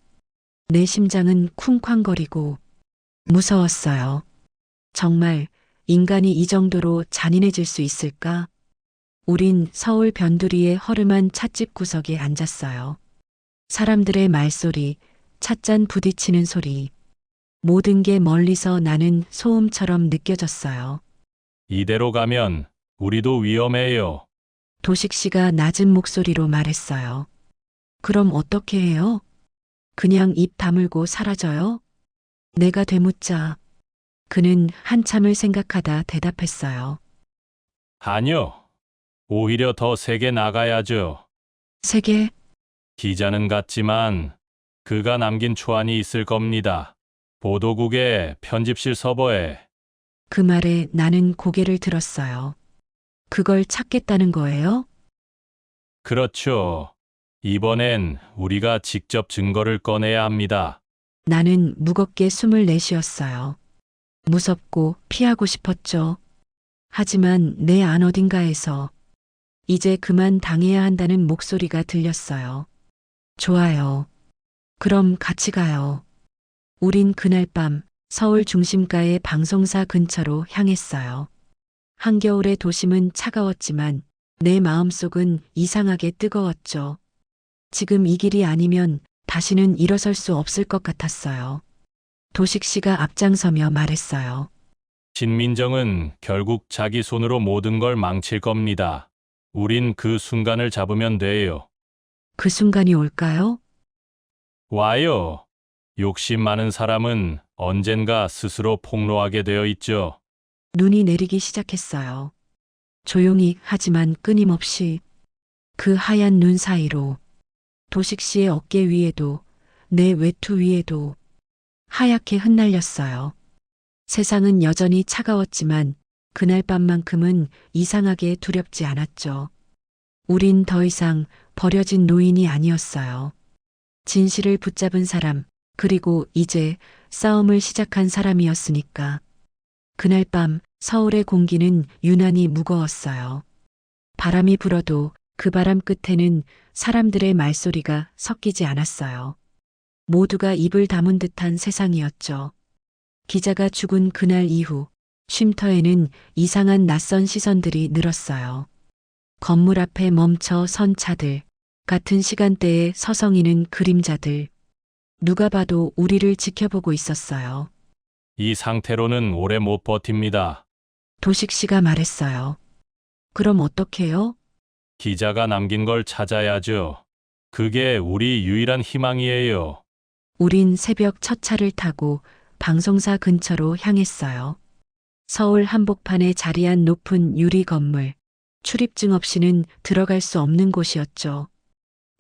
내 심장은 쿵쾅거리고 무서웠어요. 정말 인간이 이 정도로 잔인해질 수 있을까? 우린 서울 변두리의 허름한 찻집 구석에 앉았어요. 사람들의 말소리, 찻잔 부딪히는 소리, 모든 게 멀리서 나는 소음처럼 느껴졌어요. 이대로 가면 우리도 위험해요. 도식 씨가 낮은 목소리로 말했어요. 그럼 어떻게 해요? 그냥 입 다물고 사라져요? 내가 되묻자. 그는 한참을 생각하다 대답했어요. 아니요. 오히려 더 세게 나가야죠. 세계? 기자는 같지만 그가 남긴 초안이 있을 겁니다. 보도국의 편집실 서버에. 그 말에 나는 고개를 들었어요. 그걸 찾겠다는 거예요? 그렇죠. 이번엔 우리가 직접 증거를 꺼내야 합니다. 나는 무겁게 숨을 내쉬었어요. 무섭고 피하고 싶었죠. 하지만 내 안 어딘가에서 이제 그만 당해야 한다는 목소리가 들렸어요. 좋아요. 그럼 같이 가요. 우린 그날 밤 서울 중심가의 방송사 근처로 향했어요. 한겨울의 도심은 차가웠지만 내 마음속은 이상하게 뜨거웠죠. 지금 이 길이 아니면 다시는 일어설 수 없을 것 같았어요. 도식 씨가 앞장서며 말했어요. 신민정은 결국 자기 손으로 모든 걸 망칠 겁니다. 우린 그 순간을 잡으면 돼요. 그 순간이 올까요? 와요. 욕심 많은 사람은 언젠가 스스로 폭로하게 되어 있죠. 눈이 내리기 시작했어요. 조용히 하지만 끊임없이 그 하얀 눈 사이로 도식 씨의 어깨 위에도 내 외투 위에도 하얗게 흩날렸어요. 세상은 여전히 차가웠지만 그날 밤만큼은 이상하게 두렵지 않았죠. 우린 더 이상 버려진 노인이 아니었어요. 진실을 붙잡은 사람, 그리고 이제 싸움을 시작한 사람이었으니까. 그날 밤 서울의 공기는 유난히 무거웠어요. 바람이 불어도 그 바람 끝에는 사람들의 말소리가 섞이지 않았어요. 모두가 입을 다문 듯한 세상이었죠. 기자가 죽은 그날 이후 쉼터에는 이상한 낯선 시선들이 늘었어요. 건물 앞에 멈춰 선 차들, 같은 시간대에 서성이는 그림자들. 누가 봐도 우리를 지켜보고 있었어요. 이 상태로는 오래 못 버팁니다. 도식 씨가 말했어요. 그럼 어떡해요? 기자가 남긴 걸 찾아야죠. 그게 우리 유일한 희망이에요. 우린 새벽 첫 차를 타고 방송사 근처로 향했어요. 서울 한복판에 자리한 높은 유리 건물. 출입증 없이는 들어갈 수 없는 곳이었죠.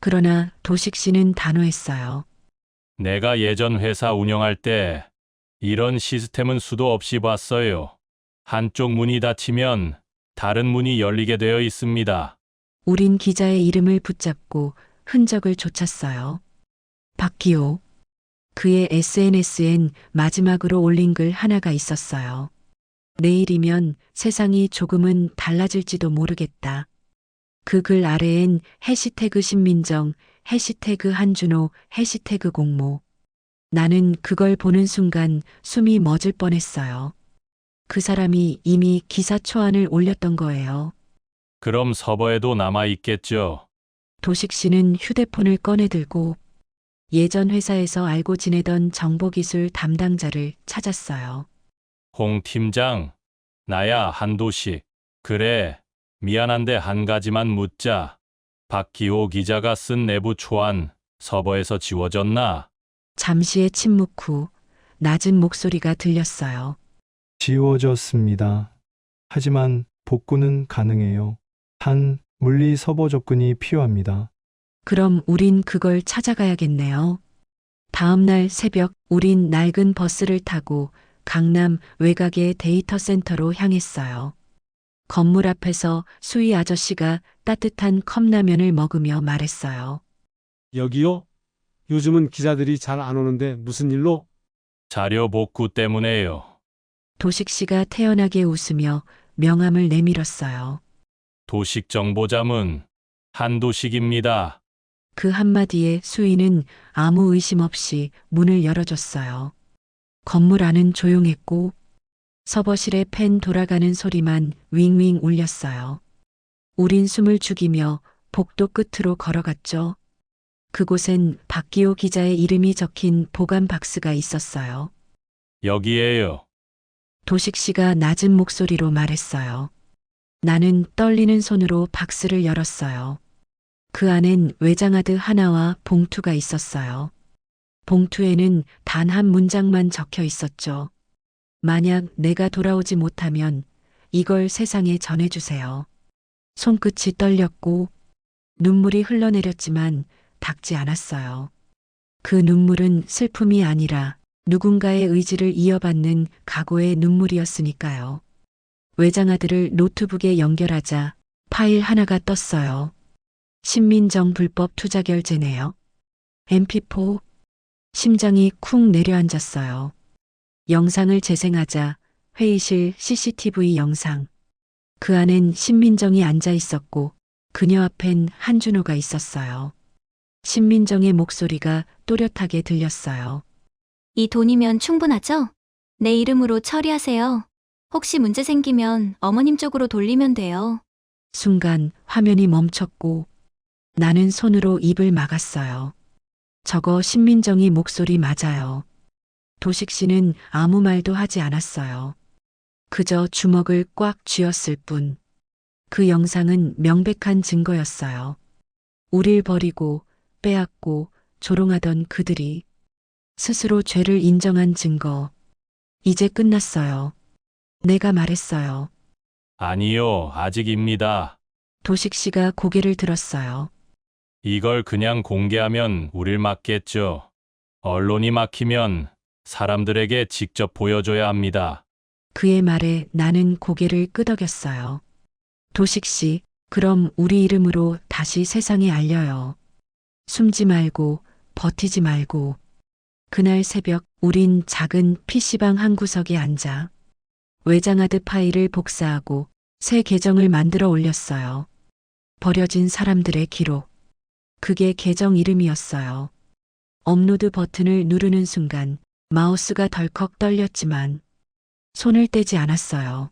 그러나 도식 씨는 단호했어요. 내가 예전 회사 운영할 때 이런 시스템은 수도 없이 봤어요. 한쪽 문이 닫히면 다른 문이 열리게 되어 있습니다. 우린 기자의 이름을 붙잡고 흔적을 쫓았어요. 박기호. 그의 SNS엔 마지막으로 올린 글 하나가 있었어요. 내일이면 세상이 조금은 달라질지도 모르겠다. 그 글 아래엔 해시태그 신민정, 해시태그 한준호, 해시태그 공모. 나는 그걸 보는 순간 숨이 멎을 뻔했어요. 그 사람이 이미 기사 초안을 올렸던 거예요. 그럼 서버에도 남아 있겠죠. 도식 씨는 휴대폰을 꺼내들고 예전 회사에서 알고 지내던 정보기술 담당자를 찾았어요. 홍 팀장, 나야 한도식. 그래, 미안한데 한 가지만 묻자. 박기호 기자가 쓴 내부 초안 서버에서 지워졌나? 잠시의 침묵 후 낮은 목소리가 들렸어요. 지워졌습니다. 하지만 복구는 가능해요. 단 물리 서버 접근이 필요합니다. 그럼 우린 그걸 찾아가야겠네요. 다음 날 새벽 우린 낡은 버스를 타고 강남 외곽의 데이터 센터로 향했어요. 건물 앞에서 수희 아저씨가 따뜻한 컵라면을 먹으며 말했어요. 여기요? 요즘은 기자들이 잘 안 오는데 무슨 일로? 자료 복구 때문에요. 도식 씨가 태연하게 웃으며 명함을 내밀었어요. 도식정보자문 한도식입니다. 그 한마디에 수희는 아무 의심 없이 문을 열어줬어요. 건물 안은 조용했고 서버실의 팬 돌아가는 소리만 윙윙 울렸어요. 우린 숨을 죽이며 복도 끝으로 걸어갔죠. 그곳엔 박기호 기자의 이름이 적힌 보관 박스가 있었어요. 여기에요. 도식 씨가 낮은 목소리로 말했어요. 나는 떨리는 손으로 박스를 열었어요. 그 안엔 외장하드 하나와 봉투가 있었어요. 봉투에는 단 한 문장만 적혀 있었죠. 만약 내가 돌아오지 못하면 이걸 세상에 전해주세요. 손끝이 떨렸고 눈물이 흘러내렸지만 닦지 않았어요. 그 눈물은 슬픔이 아니라 누군가의 의지를 이어받는 각오의 눈물이었으니까요. 외장하드를 노트북에 연결하자 파일 하나가 떴어요. 신민정 불법 투자 결제네요. MP4. 심장이 쿵 내려앉았어요. 영상을 재생하자 회의실 CCTV 영상. 그 안엔 신민정이 앉아 있었고 그녀 앞엔 한준호가 있었어요. 신민정의 목소리가 또렷하게 들렸어요. 이 돈이면 충분하죠? 내 이름으로 처리하세요. 혹시 문제 생기면 어머님 쪽으로 돌리면 돼요. 순간 화면이 멈췄고 나는 손으로 입을 막았어요. 저거 신민정이 목소리 맞아요. 도식 씨는 아무 말도 하지 않았어요. 그저 주먹을 꽉 쥐었을 뿐. 그 영상은 명백한 증거였어요. 우릴 버리고 빼앗고 조롱하던 그들이 스스로 죄를 인정한 증거. 이제 끝났어요. 내가 말했어요. 아니요, 아직입니다. 도식 씨가 고개를 들었어요. 이걸 그냥 공개하면 우릴 막겠죠. 언론이 막히면 사람들에게 직접 보여줘야 합니다. 그의 말에 나는 고개를 끄덕였어요. 도식 씨, 그럼 우리 이름으로 다시 세상에 알려요. 숨지 말고, 버티지 말고. 그날 새벽 우린 작은 PC방 한 구석에 앉아 외장하드 파일을 복사하고 새 계정을 만들어 올렸어요. 버려진 사람들의 기록. 그게 계정 이름이었어요. 업로드 버튼을 누르는 순간 마우스가 덜컥 떨렸지만 손을 떼지 않았어요.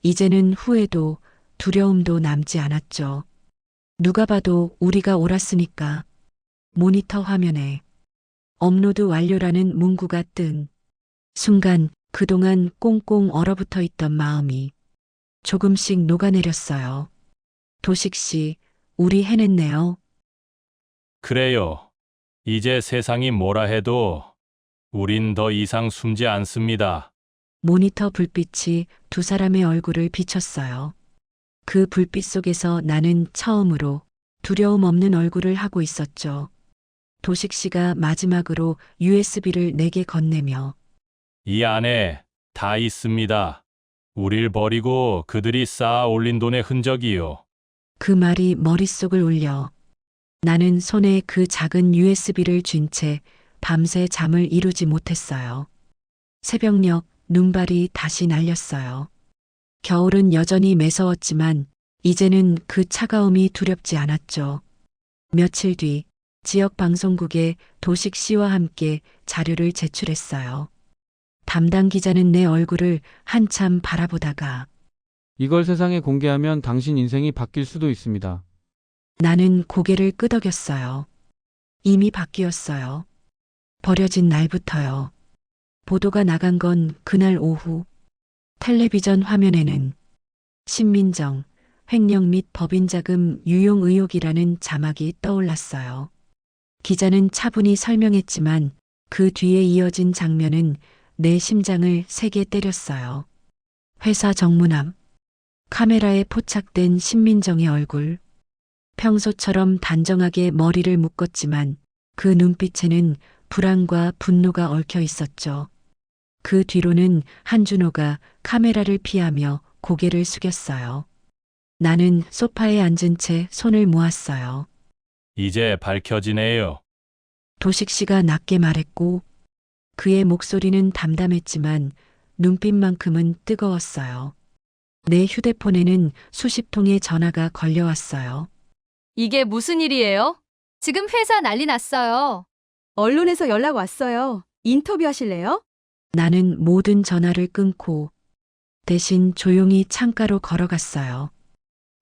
이제는 후회도 두려움도 남지 않았죠. 누가 봐도 우리가 옳았으니까. 모니터 화면에 업로드 완료라는 문구가 뜬 순간 그동안 꽁꽁 얼어붙어 있던 마음이 조금씩 녹아내렸어요. 도식 씨, 우리 해냈네요. 그래요. 이제 세상이 뭐라 해도 우린 더 이상 숨지 않습니다. 모니터 불빛이 두 사람의 얼굴을 비췄어요. 그 불빛 속에서 나는 처음으로 두려움 없는 얼굴을 하고 있었죠. 도식 씨가 마지막으로 USB를 내게 건네며 이 안에 다 있습니다. 우릴 버리고 그들이 쌓아 올린 돈의 흔적이요. 그 말이 머릿속을 울려 나는 손에 그 작은 USB를 쥔 채 밤새 잠을 이루지 못했어요. 새벽녘 눈발이 다시 날렸어요. 겨울은 여전히 매서웠지만 이제는 그 차가움이 두렵지 않았죠. 며칠 뒤 지역 방송국에 도식 씨와 함께 자료를 제출했어요. 담당 기자는 내 얼굴을 한참 바라보다가 이걸 세상에 공개하면 당신 인생이 바뀔 수도 있습니다. 나는 고개를 끄덕였어요. 이미 바뀌었어요. 버려진 날부터요. 보도가 나간 건 그날 오후. 텔레비전 화면에는 신민정, 횡령 및 법인자금 유용 의혹이라는 자막이 떠올랐어요. 기자는 차분히 설명했지만 그 뒤에 이어진 장면은 내 심장을 세게 때렸어요. 회사 정문 앞, 카메라에 포착된 신민정의 얼굴. 평소처럼 단정하게 머리를 묶었지만 그 눈빛에는 불안과 분노가 얽혀 있었죠. 그 뒤로는 한준호가 카메라를 피하며 고개를 숙였어요. 나는 소파에 앉은 채 손을 모았어요. 이제 밝혀지네요. 도식 씨가 낮게 말했고 그의 목소리는 담담했지만 눈빛만큼은 뜨거웠어요. 내 휴대폰에는 수십 통의 전화가 걸려왔어요. 이게 무슨 일이에요? 지금 회사 난리 났어요. 언론에서 연락 왔어요. 인터뷰 하실래요? 나는 모든 전화를 끊고 대신 조용히 창가로 걸어갔어요.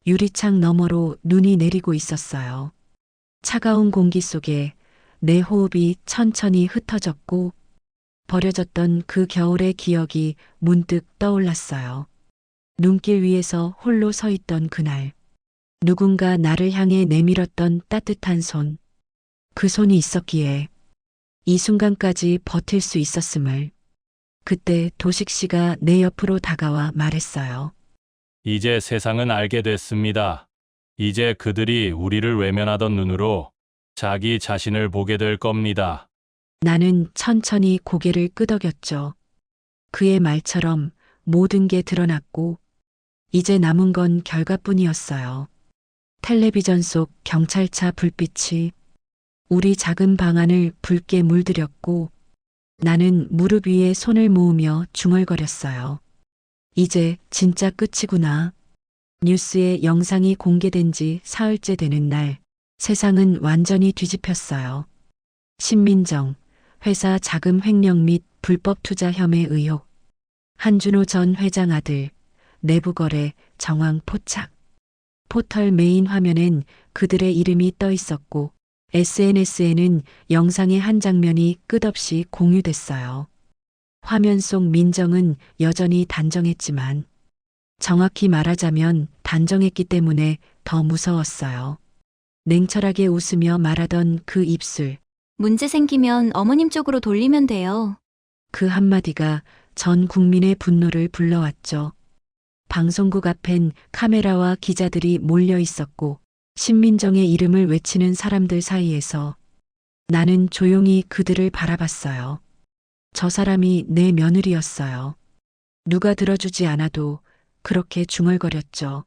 유리창 너머로 눈이 내리고 있었어요. 차가운 공기 속에 내 호흡이 천천히 흩어졌고 버려졌던 그 겨울의 기억이 문득 떠올랐어요. 눈길 위에서 홀로 서 있던 그날. 누군가 나를 향해 내밀었던 따뜻한 손. 그 손이 있었기에 이 순간까지 버틸 수 있었음을. 그때 도식 씨가 내 옆으로 다가와 말했어요. 이제 세상은 알게 됐습니다. 이제 그들이 우리를 외면하던 눈으로 자기 자신을 보게 될 겁니다. 나는 천천히 고개를 끄덕였죠. 그의 말처럼 모든 게 드러났고 이제 남은 건 결과뿐이었어요. 텔레비전 속 경찰차 불빛이 우리 작은 방 안을 붉게 물들였고 나는 무릎 위에 손을 모으며 중얼거렸어요. 이제 진짜 끝이구나. 뉴스에 영상이 공개된 지 사흘째 되는 날, 세상은 완전히 뒤집혔어요. 신민정, 회사 자금 횡령 및 불법 투자 혐의 의혹, 한준호 전 회장 아들, 내부 거래 정황 포착. 포털 메인 화면엔 그들의 이름이 떠 있었고 SNS에는 영상의 한 장면이 끝없이 공유됐어요. 화면 속 민정은 여전히 단정했지만 정확히 말하자면 단정했기 때문에 더 무서웠어요. 냉철하게 웃으며 말하던 그 입술. 문제 생기면 어머님 쪽으로 돌리면 돼요. 그 한마디가 전 국민의 분노를 불러왔죠. 방송국 앞엔 카메라와 기자들이 몰려 있었고 신민정의 이름을 외치는 사람들 사이에서 나는 조용히 그들을 바라봤어요. 저 사람이 내 며느리였어요. 누가 들어주지 않아도 그렇게 중얼거렸죠.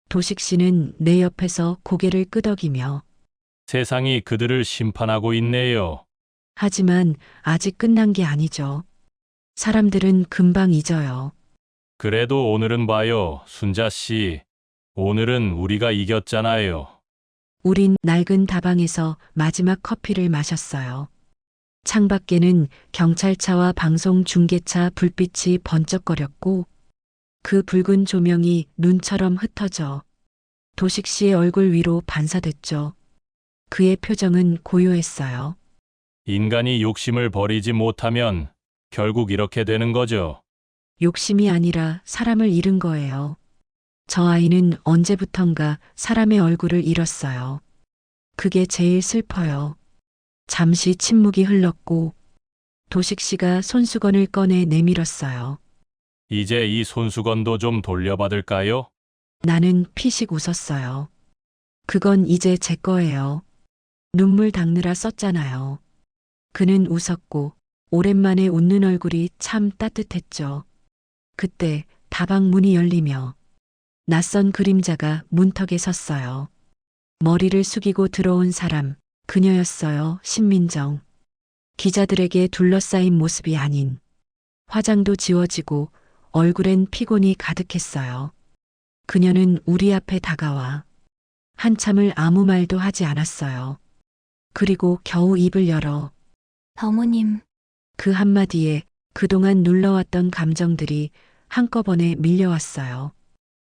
도식 씨는 내 옆에서 고개를 끄덕이며 세상이 그들을 심판하고 있네요. 하지만 아직 끝난 게 아니죠. 사람들은 금방 잊어요. 그래도 오늘은 봐요, 순자 씨. 오늘은 우리가 이겼잖아요. 우린 낡은 다방에서 마지막 커피를 마셨어요. 창밖에는 경찰차와 방송 중계차 불빛이 번쩍거렸고 그 붉은 조명이 눈처럼 흩어져 도식 씨의 얼굴 위로 반사됐죠. 그의 표정은 고요했어요. 인간이 욕심을 버리지 못하면 결국 이렇게 되는 거죠. 욕심이 아니라 사람을 잃은 거예요. 저 아이는 언제부턴가 사람의 얼굴을 잃었어요. 그게 제일 슬퍼요. 잠시 침묵이 흘렀고 도식 씨가 손수건을 꺼내 내밀었어요. 이제 이 손수건도 좀 돌려받을까요? 나는 피식 웃었어요. 그건 이제 제 거예요. 눈물 닦느라 썼잖아요. 그는 웃었고 오랜만에 웃는 얼굴이 참 따뜻했죠. 그때 다방 문이 열리며 낯선 그림자가 문턱에 섰어요. 머리를 숙이고 들어온 사람, 그녀였어요. 신민정. 기자들에게 둘러싸인 모습이 아닌 화장도 지워지고 얼굴엔 피곤이 가득했어요. 그녀는 우리 앞에 다가와 한참을 아무 말도 하지 않았어요. 그리고 겨우 입을 열어 어머님, 그 한마디에 그동안 눌러왔던 감정들이 한꺼번에 밀려왔어요.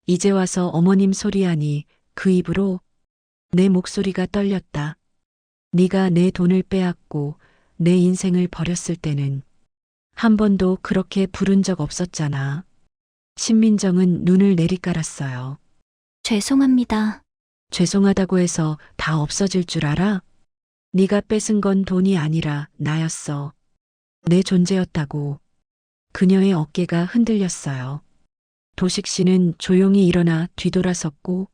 이제 와서 어머님 소리하니 그 입으로 내 목소리가 떨렸다. 네가 내 돈을 빼앗고 내 인생을 버렸을 때는 한 번도 그렇게 부른 적 없었잖아. 신민정은 눈을 내리깔았어요. 죄송합니다. 죄송하다고 해서 다 없어질 줄 알아? 네가 뺏은 건 돈이 아니라 나였어. 내 존재였다고. 그녀의 어깨가 흔들렸어요. 도식 씨는 조용히 일어나 뒤돌아섰고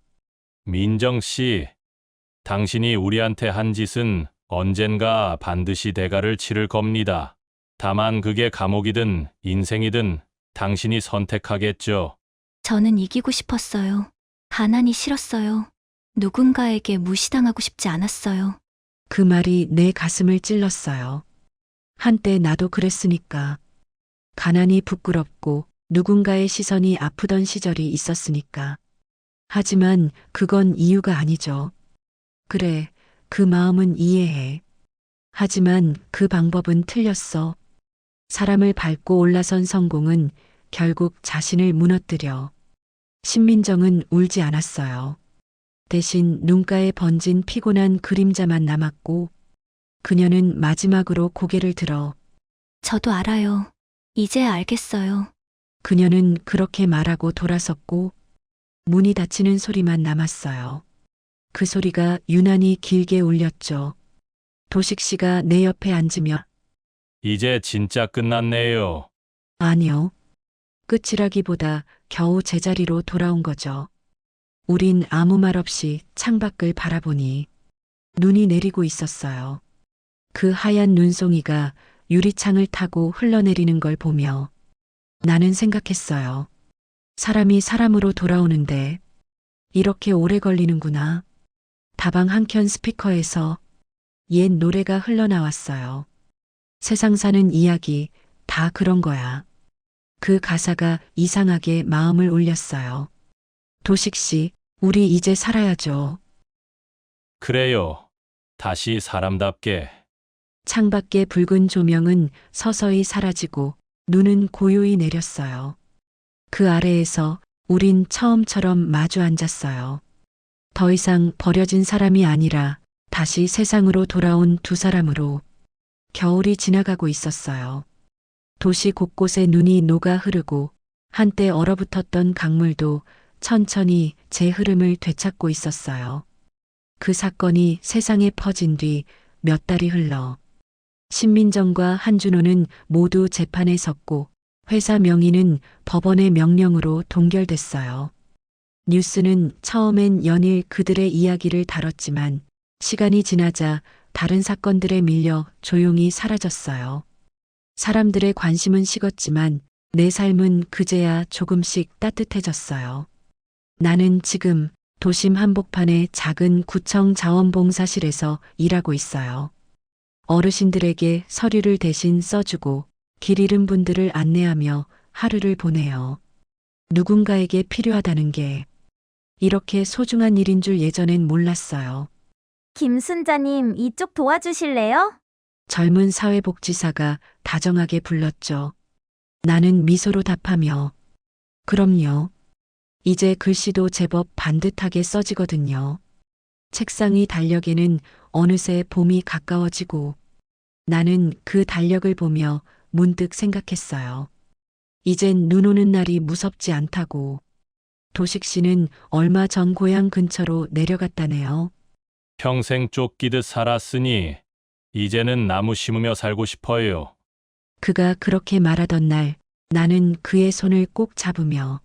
민정 씨, 당신이 우리한테 한 짓은 언젠가 반드시 대가를 치를 겁니다. 다만 그게 감옥이든 인생이든 당신이 선택하겠죠. 저는 이기고 싶었어요. 가난이 싫었어요. 누군가에게 무시당하고 싶지 않았어요. 그 말이 내 가슴을 찔렀어요. 한때 나도 그랬으니까. 가난이 부끄럽고 누군가의 시선이 아프던 시절이 있었으니까. 하지만 그건 이유가 아니죠. 그래, 그 마음은 이해해. 하지만 그 방법은 틀렸어. 사람을 밟고 올라선 성공은 결국 자신을 무너뜨려. 신민정은 울지 않았어요. 대신 눈가에 번진 피곤한 그림자만 남았고 그녀는 마지막으로 고개를 들어 저도 알아요. 이제 알겠어요. 그녀는 그렇게 말하고 돌아섰고 문이 닫히는 소리만 남았어요. 그 소리가 유난히 길게 울렸죠. 도식 씨가 내 옆에 앉으며 이제 진짜 끝났네요. 아니요. 끝이라기보다 겨우 제자리로 돌아온 거죠. 우린 아무 말 없이 창밖을 바라보니 눈이 내리고 있었어요. 그 하얀 눈송이가 유리창을 타고 흘러내리는 걸 보며 나는 생각했어요. 사람이 사람으로 돌아오는데 이렇게 오래 걸리는구나. 다방 한켠 스피커에서 옛 노래가 흘러나왔어요. 세상 사는 이야기 다 그런 거야. 그 가사가 이상하게 마음을 울렸어요. 도식 씨, 우리 이제 살아야죠. 그래요. 다시 사람답게. 창밖의 붉은 조명은 서서히 사라지고 눈은 고요히 내렸어요. 그 아래에서 우린 처음처럼 마주 앉았어요. 더 이상 버려진 사람이 아니라 다시 세상으로 돌아온 두 사람으로 겨울이 지나가고 있었어요. 도시 곳곳에 눈이 녹아 흐르고 한때 얼어붙었던 강물도 천천히 제 흐름을 되찾고 있었어요. 그 사건이 세상에 퍼진 뒤 몇 달이 흘러 신민정과 한준호는 모두 재판에 섰고 회사 명의는 법원의 명령으로 동결됐어요. 뉴스는 처음엔 연일 그들의 이야기를 다뤘지만 시간이 지나자 다른 사건들에 밀려 조용히 사라졌어요. 사람들의 관심은 식었지만 내 삶은 그제야 조금씩 따뜻해졌어요. 나는 지금 도심 한복판의 작은 구청 자원봉사실에서 일하고 있어요. 어르신들에게 서류를 대신 써주고 길 잃은 분들을 안내하며 하루를 보내요. 누군가에게 필요하다는 게 이렇게 소중한 일인 줄 예전엔 몰랐어요. 김순자님, 이쪽 도와주실래요? 젊은 사회복지사가 다정하게 불렀죠. 나는 미소로 답하며 그럼요. 이제 글씨도 제법 반듯하게 써지거든요. 책상이 달력에는 어느새 봄이 가까워지고 나는 그 달력을 보며 문득 생각했어요. 이젠 눈 오는 날이 무섭지 않다고. 도식 씨는 얼마 전 고향 근처로 내려갔다네요. 평생 쫓기듯 살았으니 이제는 나무 심으며 살고 싶어요. 그가 그렇게 말하던 날 나는 그의 손을 꼭 잡으며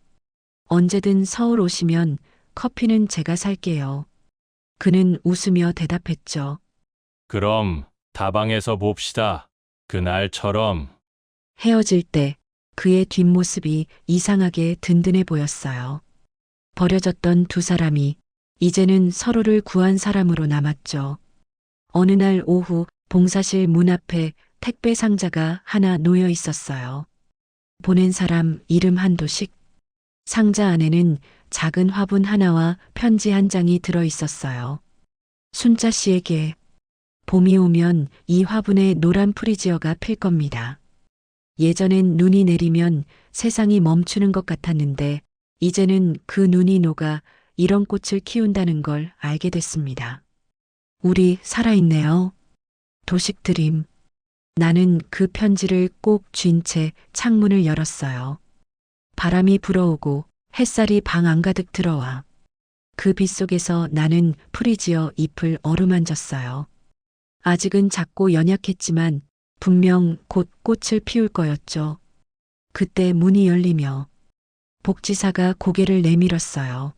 언제든 서울 오시면 커피는 제가 살게요. 그는 웃으며 대답했죠. 그럼 다방에서 봅시다. 그날처럼. 헤어질 때 그의 뒷모습이 이상하게 든든해 보였어요. 버려졌던 두 사람이 이제는 서로를 구한 사람으로 남았죠. 어느 날 오후 봉사실 문 앞에 택배 상자가 하나 놓여 있었어요. 보낸 사람 이름 한도식. 상자 안에는 작은 화분 하나와 편지 한 장이 들어 있었어요. 순자 씨에게 봄이 오면 이 화분에 노란 프리지어가 필 겁니다. 예전엔 눈이 내리면 세상이 멈추는 것 같았는데 이제는 그 눈이 녹아 이런 꽃을 키운다는 걸 알게 됐습니다. 우리 살아있네요. 도식 드림. 나는 그 편지를 꼭 쥔 채 창문을 열었어요. 바람이 불어오고 햇살이 방 안가득 들어와 그 빛 속에서 나는 프리지어 잎을 어루만졌어요. 아직은 작고 연약했지만 분명 곧 꽃을 피울 거였죠. 그때 문이 열리며 복지사가 고개를 내밀었어요.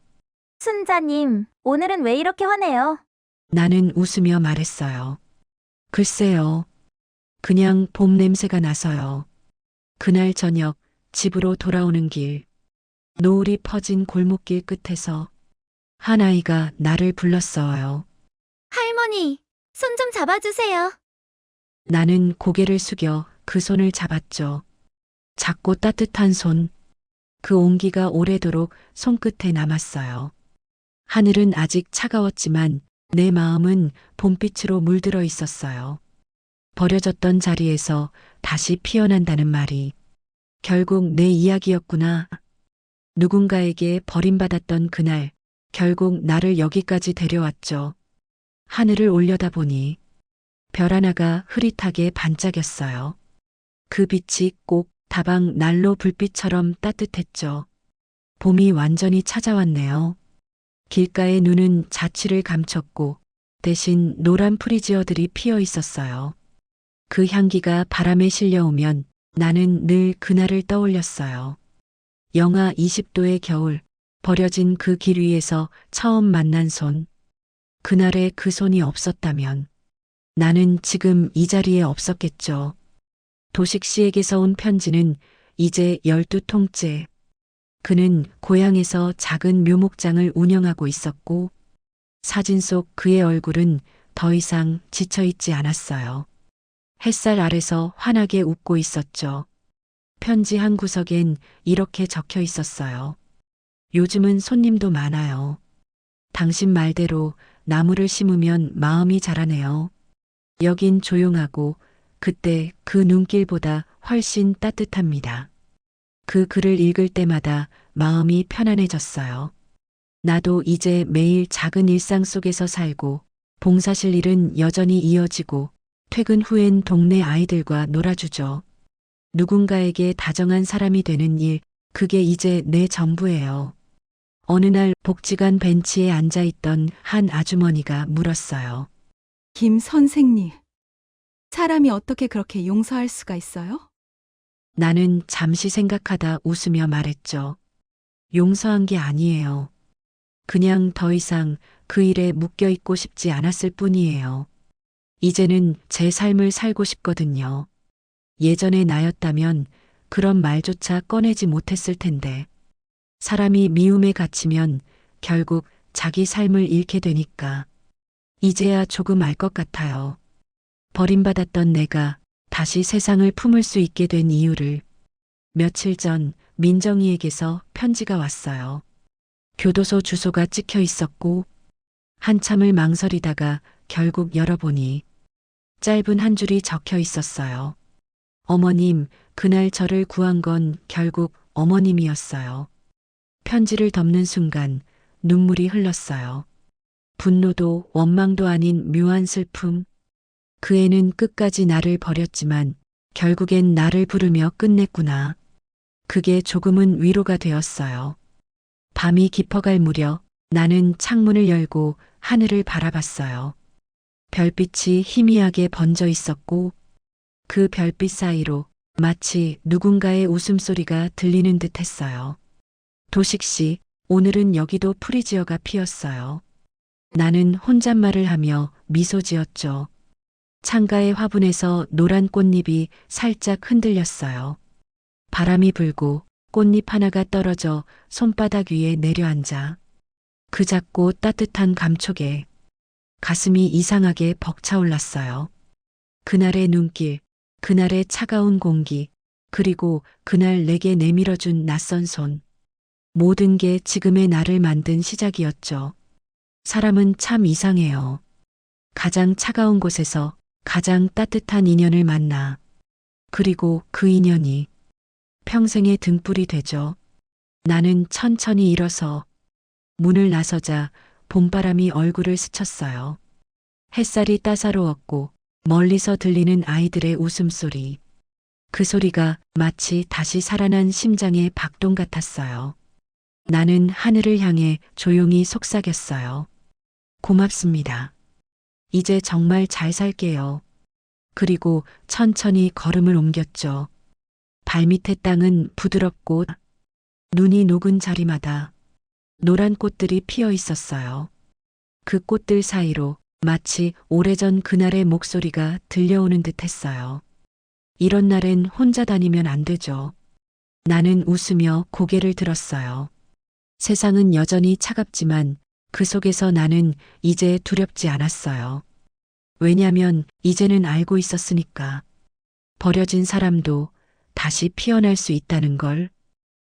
순자님, 오늘은 왜 이렇게 화내요? 나는 웃으며 말했어요. 글쎄요. 그냥 봄 냄새가 나서요. 그날 저녁 집으로 돌아오는 길, 노을이 퍼진 골목길 끝에서 한 아이가 나를 불렀어요. 할머니, 손 좀 잡아주세요. 나는 고개를 숙여 그 손을 잡았죠. 작고 따뜻한 손. 그 온기가 오래도록 손끝에 남았어요. 하늘은 아직 차가웠지만 내 마음은 봄빛으로 물들어 있었어요. 버려졌던 자리에서 다시 피어난다는 말이 결국 내 이야기였구나. 누군가에게 버림받았던 그날, 결국 나를 여기까지 데려왔죠. 하늘을 올려다보니 별 하나가 흐릿하게 반짝였어요. 그 빛이 꼭 다방 난로 불빛처럼 따뜻했죠. 봄이 완전히 찾아왔네요. 길가의 눈은 자취를 감췄고 대신 노란 프리지어들이 피어 있었어요. 그 향기가 바람에 실려오면 나는 늘 그날을 떠올렸어요. 영하 20도의 겨울, 버려진 그 길 위에서 처음 만난 손. 그날의 그 손이 없었다면 나는 지금 이 자리에 없었겠죠. 도식 씨에게서 온 편지는 이제 12통째. 그는 고향에서 작은 묘목장을 운영하고 있었고 사진 속 그의 얼굴은 더 이상 지쳐있지 않았어요. 햇살 아래서 환하게 웃고 있었죠. 편지 한 구석엔 이렇게 적혀 있었어요. 요즘은 손님도 많아요. 당신 말대로 나무를 심으면 마음이 자라네요. 여긴 조용하고 그때 그 눈길보다 훨씬 따뜻합니다. 그 글을 읽을 때마다 마음이 편안해졌어요. 나도 이제 매일 작은 일상 속에서 살고 봉사실 일은 여전히 이어지고 퇴근 후엔 동네 아이들과 놀아주죠. 누군가에게 다정한 사람이 되는 일, 그게 이제 내 전부예요. 어느 날 복지관 벤치에 앉아있던 한 아주머니가 물었어요. 김 선생님, 사람이 어떻게 그렇게 용서할 수가 있어요? 나는 잠시 생각하다 웃으며 말했죠. 용서한 게 아니에요. 그냥 더 이상 그 일에 묶여있고 싶지 않았을 뿐이에요. 이제는 제 삶을 살고 싶거든요. 예전의 나였다면 그런 말조차 꺼내지 못했을 텐데. 사람이 미움에 갇히면 결국 자기 삶을 잃게 되니까. 이제야 조금 알 것 같아요. 버림받았던 내가 다시 세상을 품을 수 있게 된 이유를. 며칠 전 민정이에게서 편지가 왔어요. 교도소 주소가 찍혀 있었고 한참을 망설이다가 결국 열어보니 짧은 한 줄이 적혀 있었어요. 어머님, 그날 저를 구한 건 결국 어머님이었어요. 편지를 덮는 순간 눈물이 흘렀어요. 분노도 원망도 아닌 묘한 슬픔. 그 애는 끝까지 나를 버렸지만 결국엔 나를 부르며 끝냈구나. 그게 조금은 위로가 되었어요. 밤이 깊어갈 무렵 나는 창문을 열고 하늘을 바라봤어요. 별빛이 희미하게 번져 있었고 그 별빛 사이로 마치 누군가의 웃음소리가 들리는 듯 했어요. 도식 씨, 오늘은 여기도 프리지어가 피었어요. 나는 혼잣말을 하며 미소 지었죠. 창가의 화분에서 노란 꽃잎이 살짝 흔들렸어요. 바람이 불고 꽃잎 하나가 떨어져 손바닥 위에 내려앉아 그 작고 따뜻한 감촉에 가슴이 이상하게 벅차올랐어요. 그날의 눈길, 그날의 차가운 공기, 그리고 그날 내게 내밀어준 낯선 손. 모든 게 지금의 나를 만든 시작이었죠. 사람은 참 이상해요. 가장 차가운 곳에서 가장 따뜻한 인연을 만나. 그리고 그 인연이 평생의 등불이 되죠. 나는 천천히 일어서 문을 나서자 봄바람이 얼굴을 스쳤어요. 햇살이 따사로웠고 멀리서 들리는 아이들의 웃음소리. 그 소리가 마치 다시 살아난 심장의 박동 같았어요. 나는 하늘을 향해 조용히 속삭였어요. 고맙습니다. 이제 정말 잘 살게요. 그리고 천천히 걸음을 옮겼죠. 발밑의 땅은 부드럽고 눈이 녹은 자리마다 노란 꽃들이 피어 있었어요. 그 꽃들 사이로 마치 오래전 그날의 목소리가 들려오는 듯 했어요. 이런 날엔 혼자 다니면 안 되죠. 나는 웃으며 고개를 들었어요. 세상은 여전히 차갑지만 그 속에서 나는 이제 두렵지 않았어요. 왜냐면 이제는 알고 있었으니까. 버려진 사람도 다시 피어날 수 있다는 걸.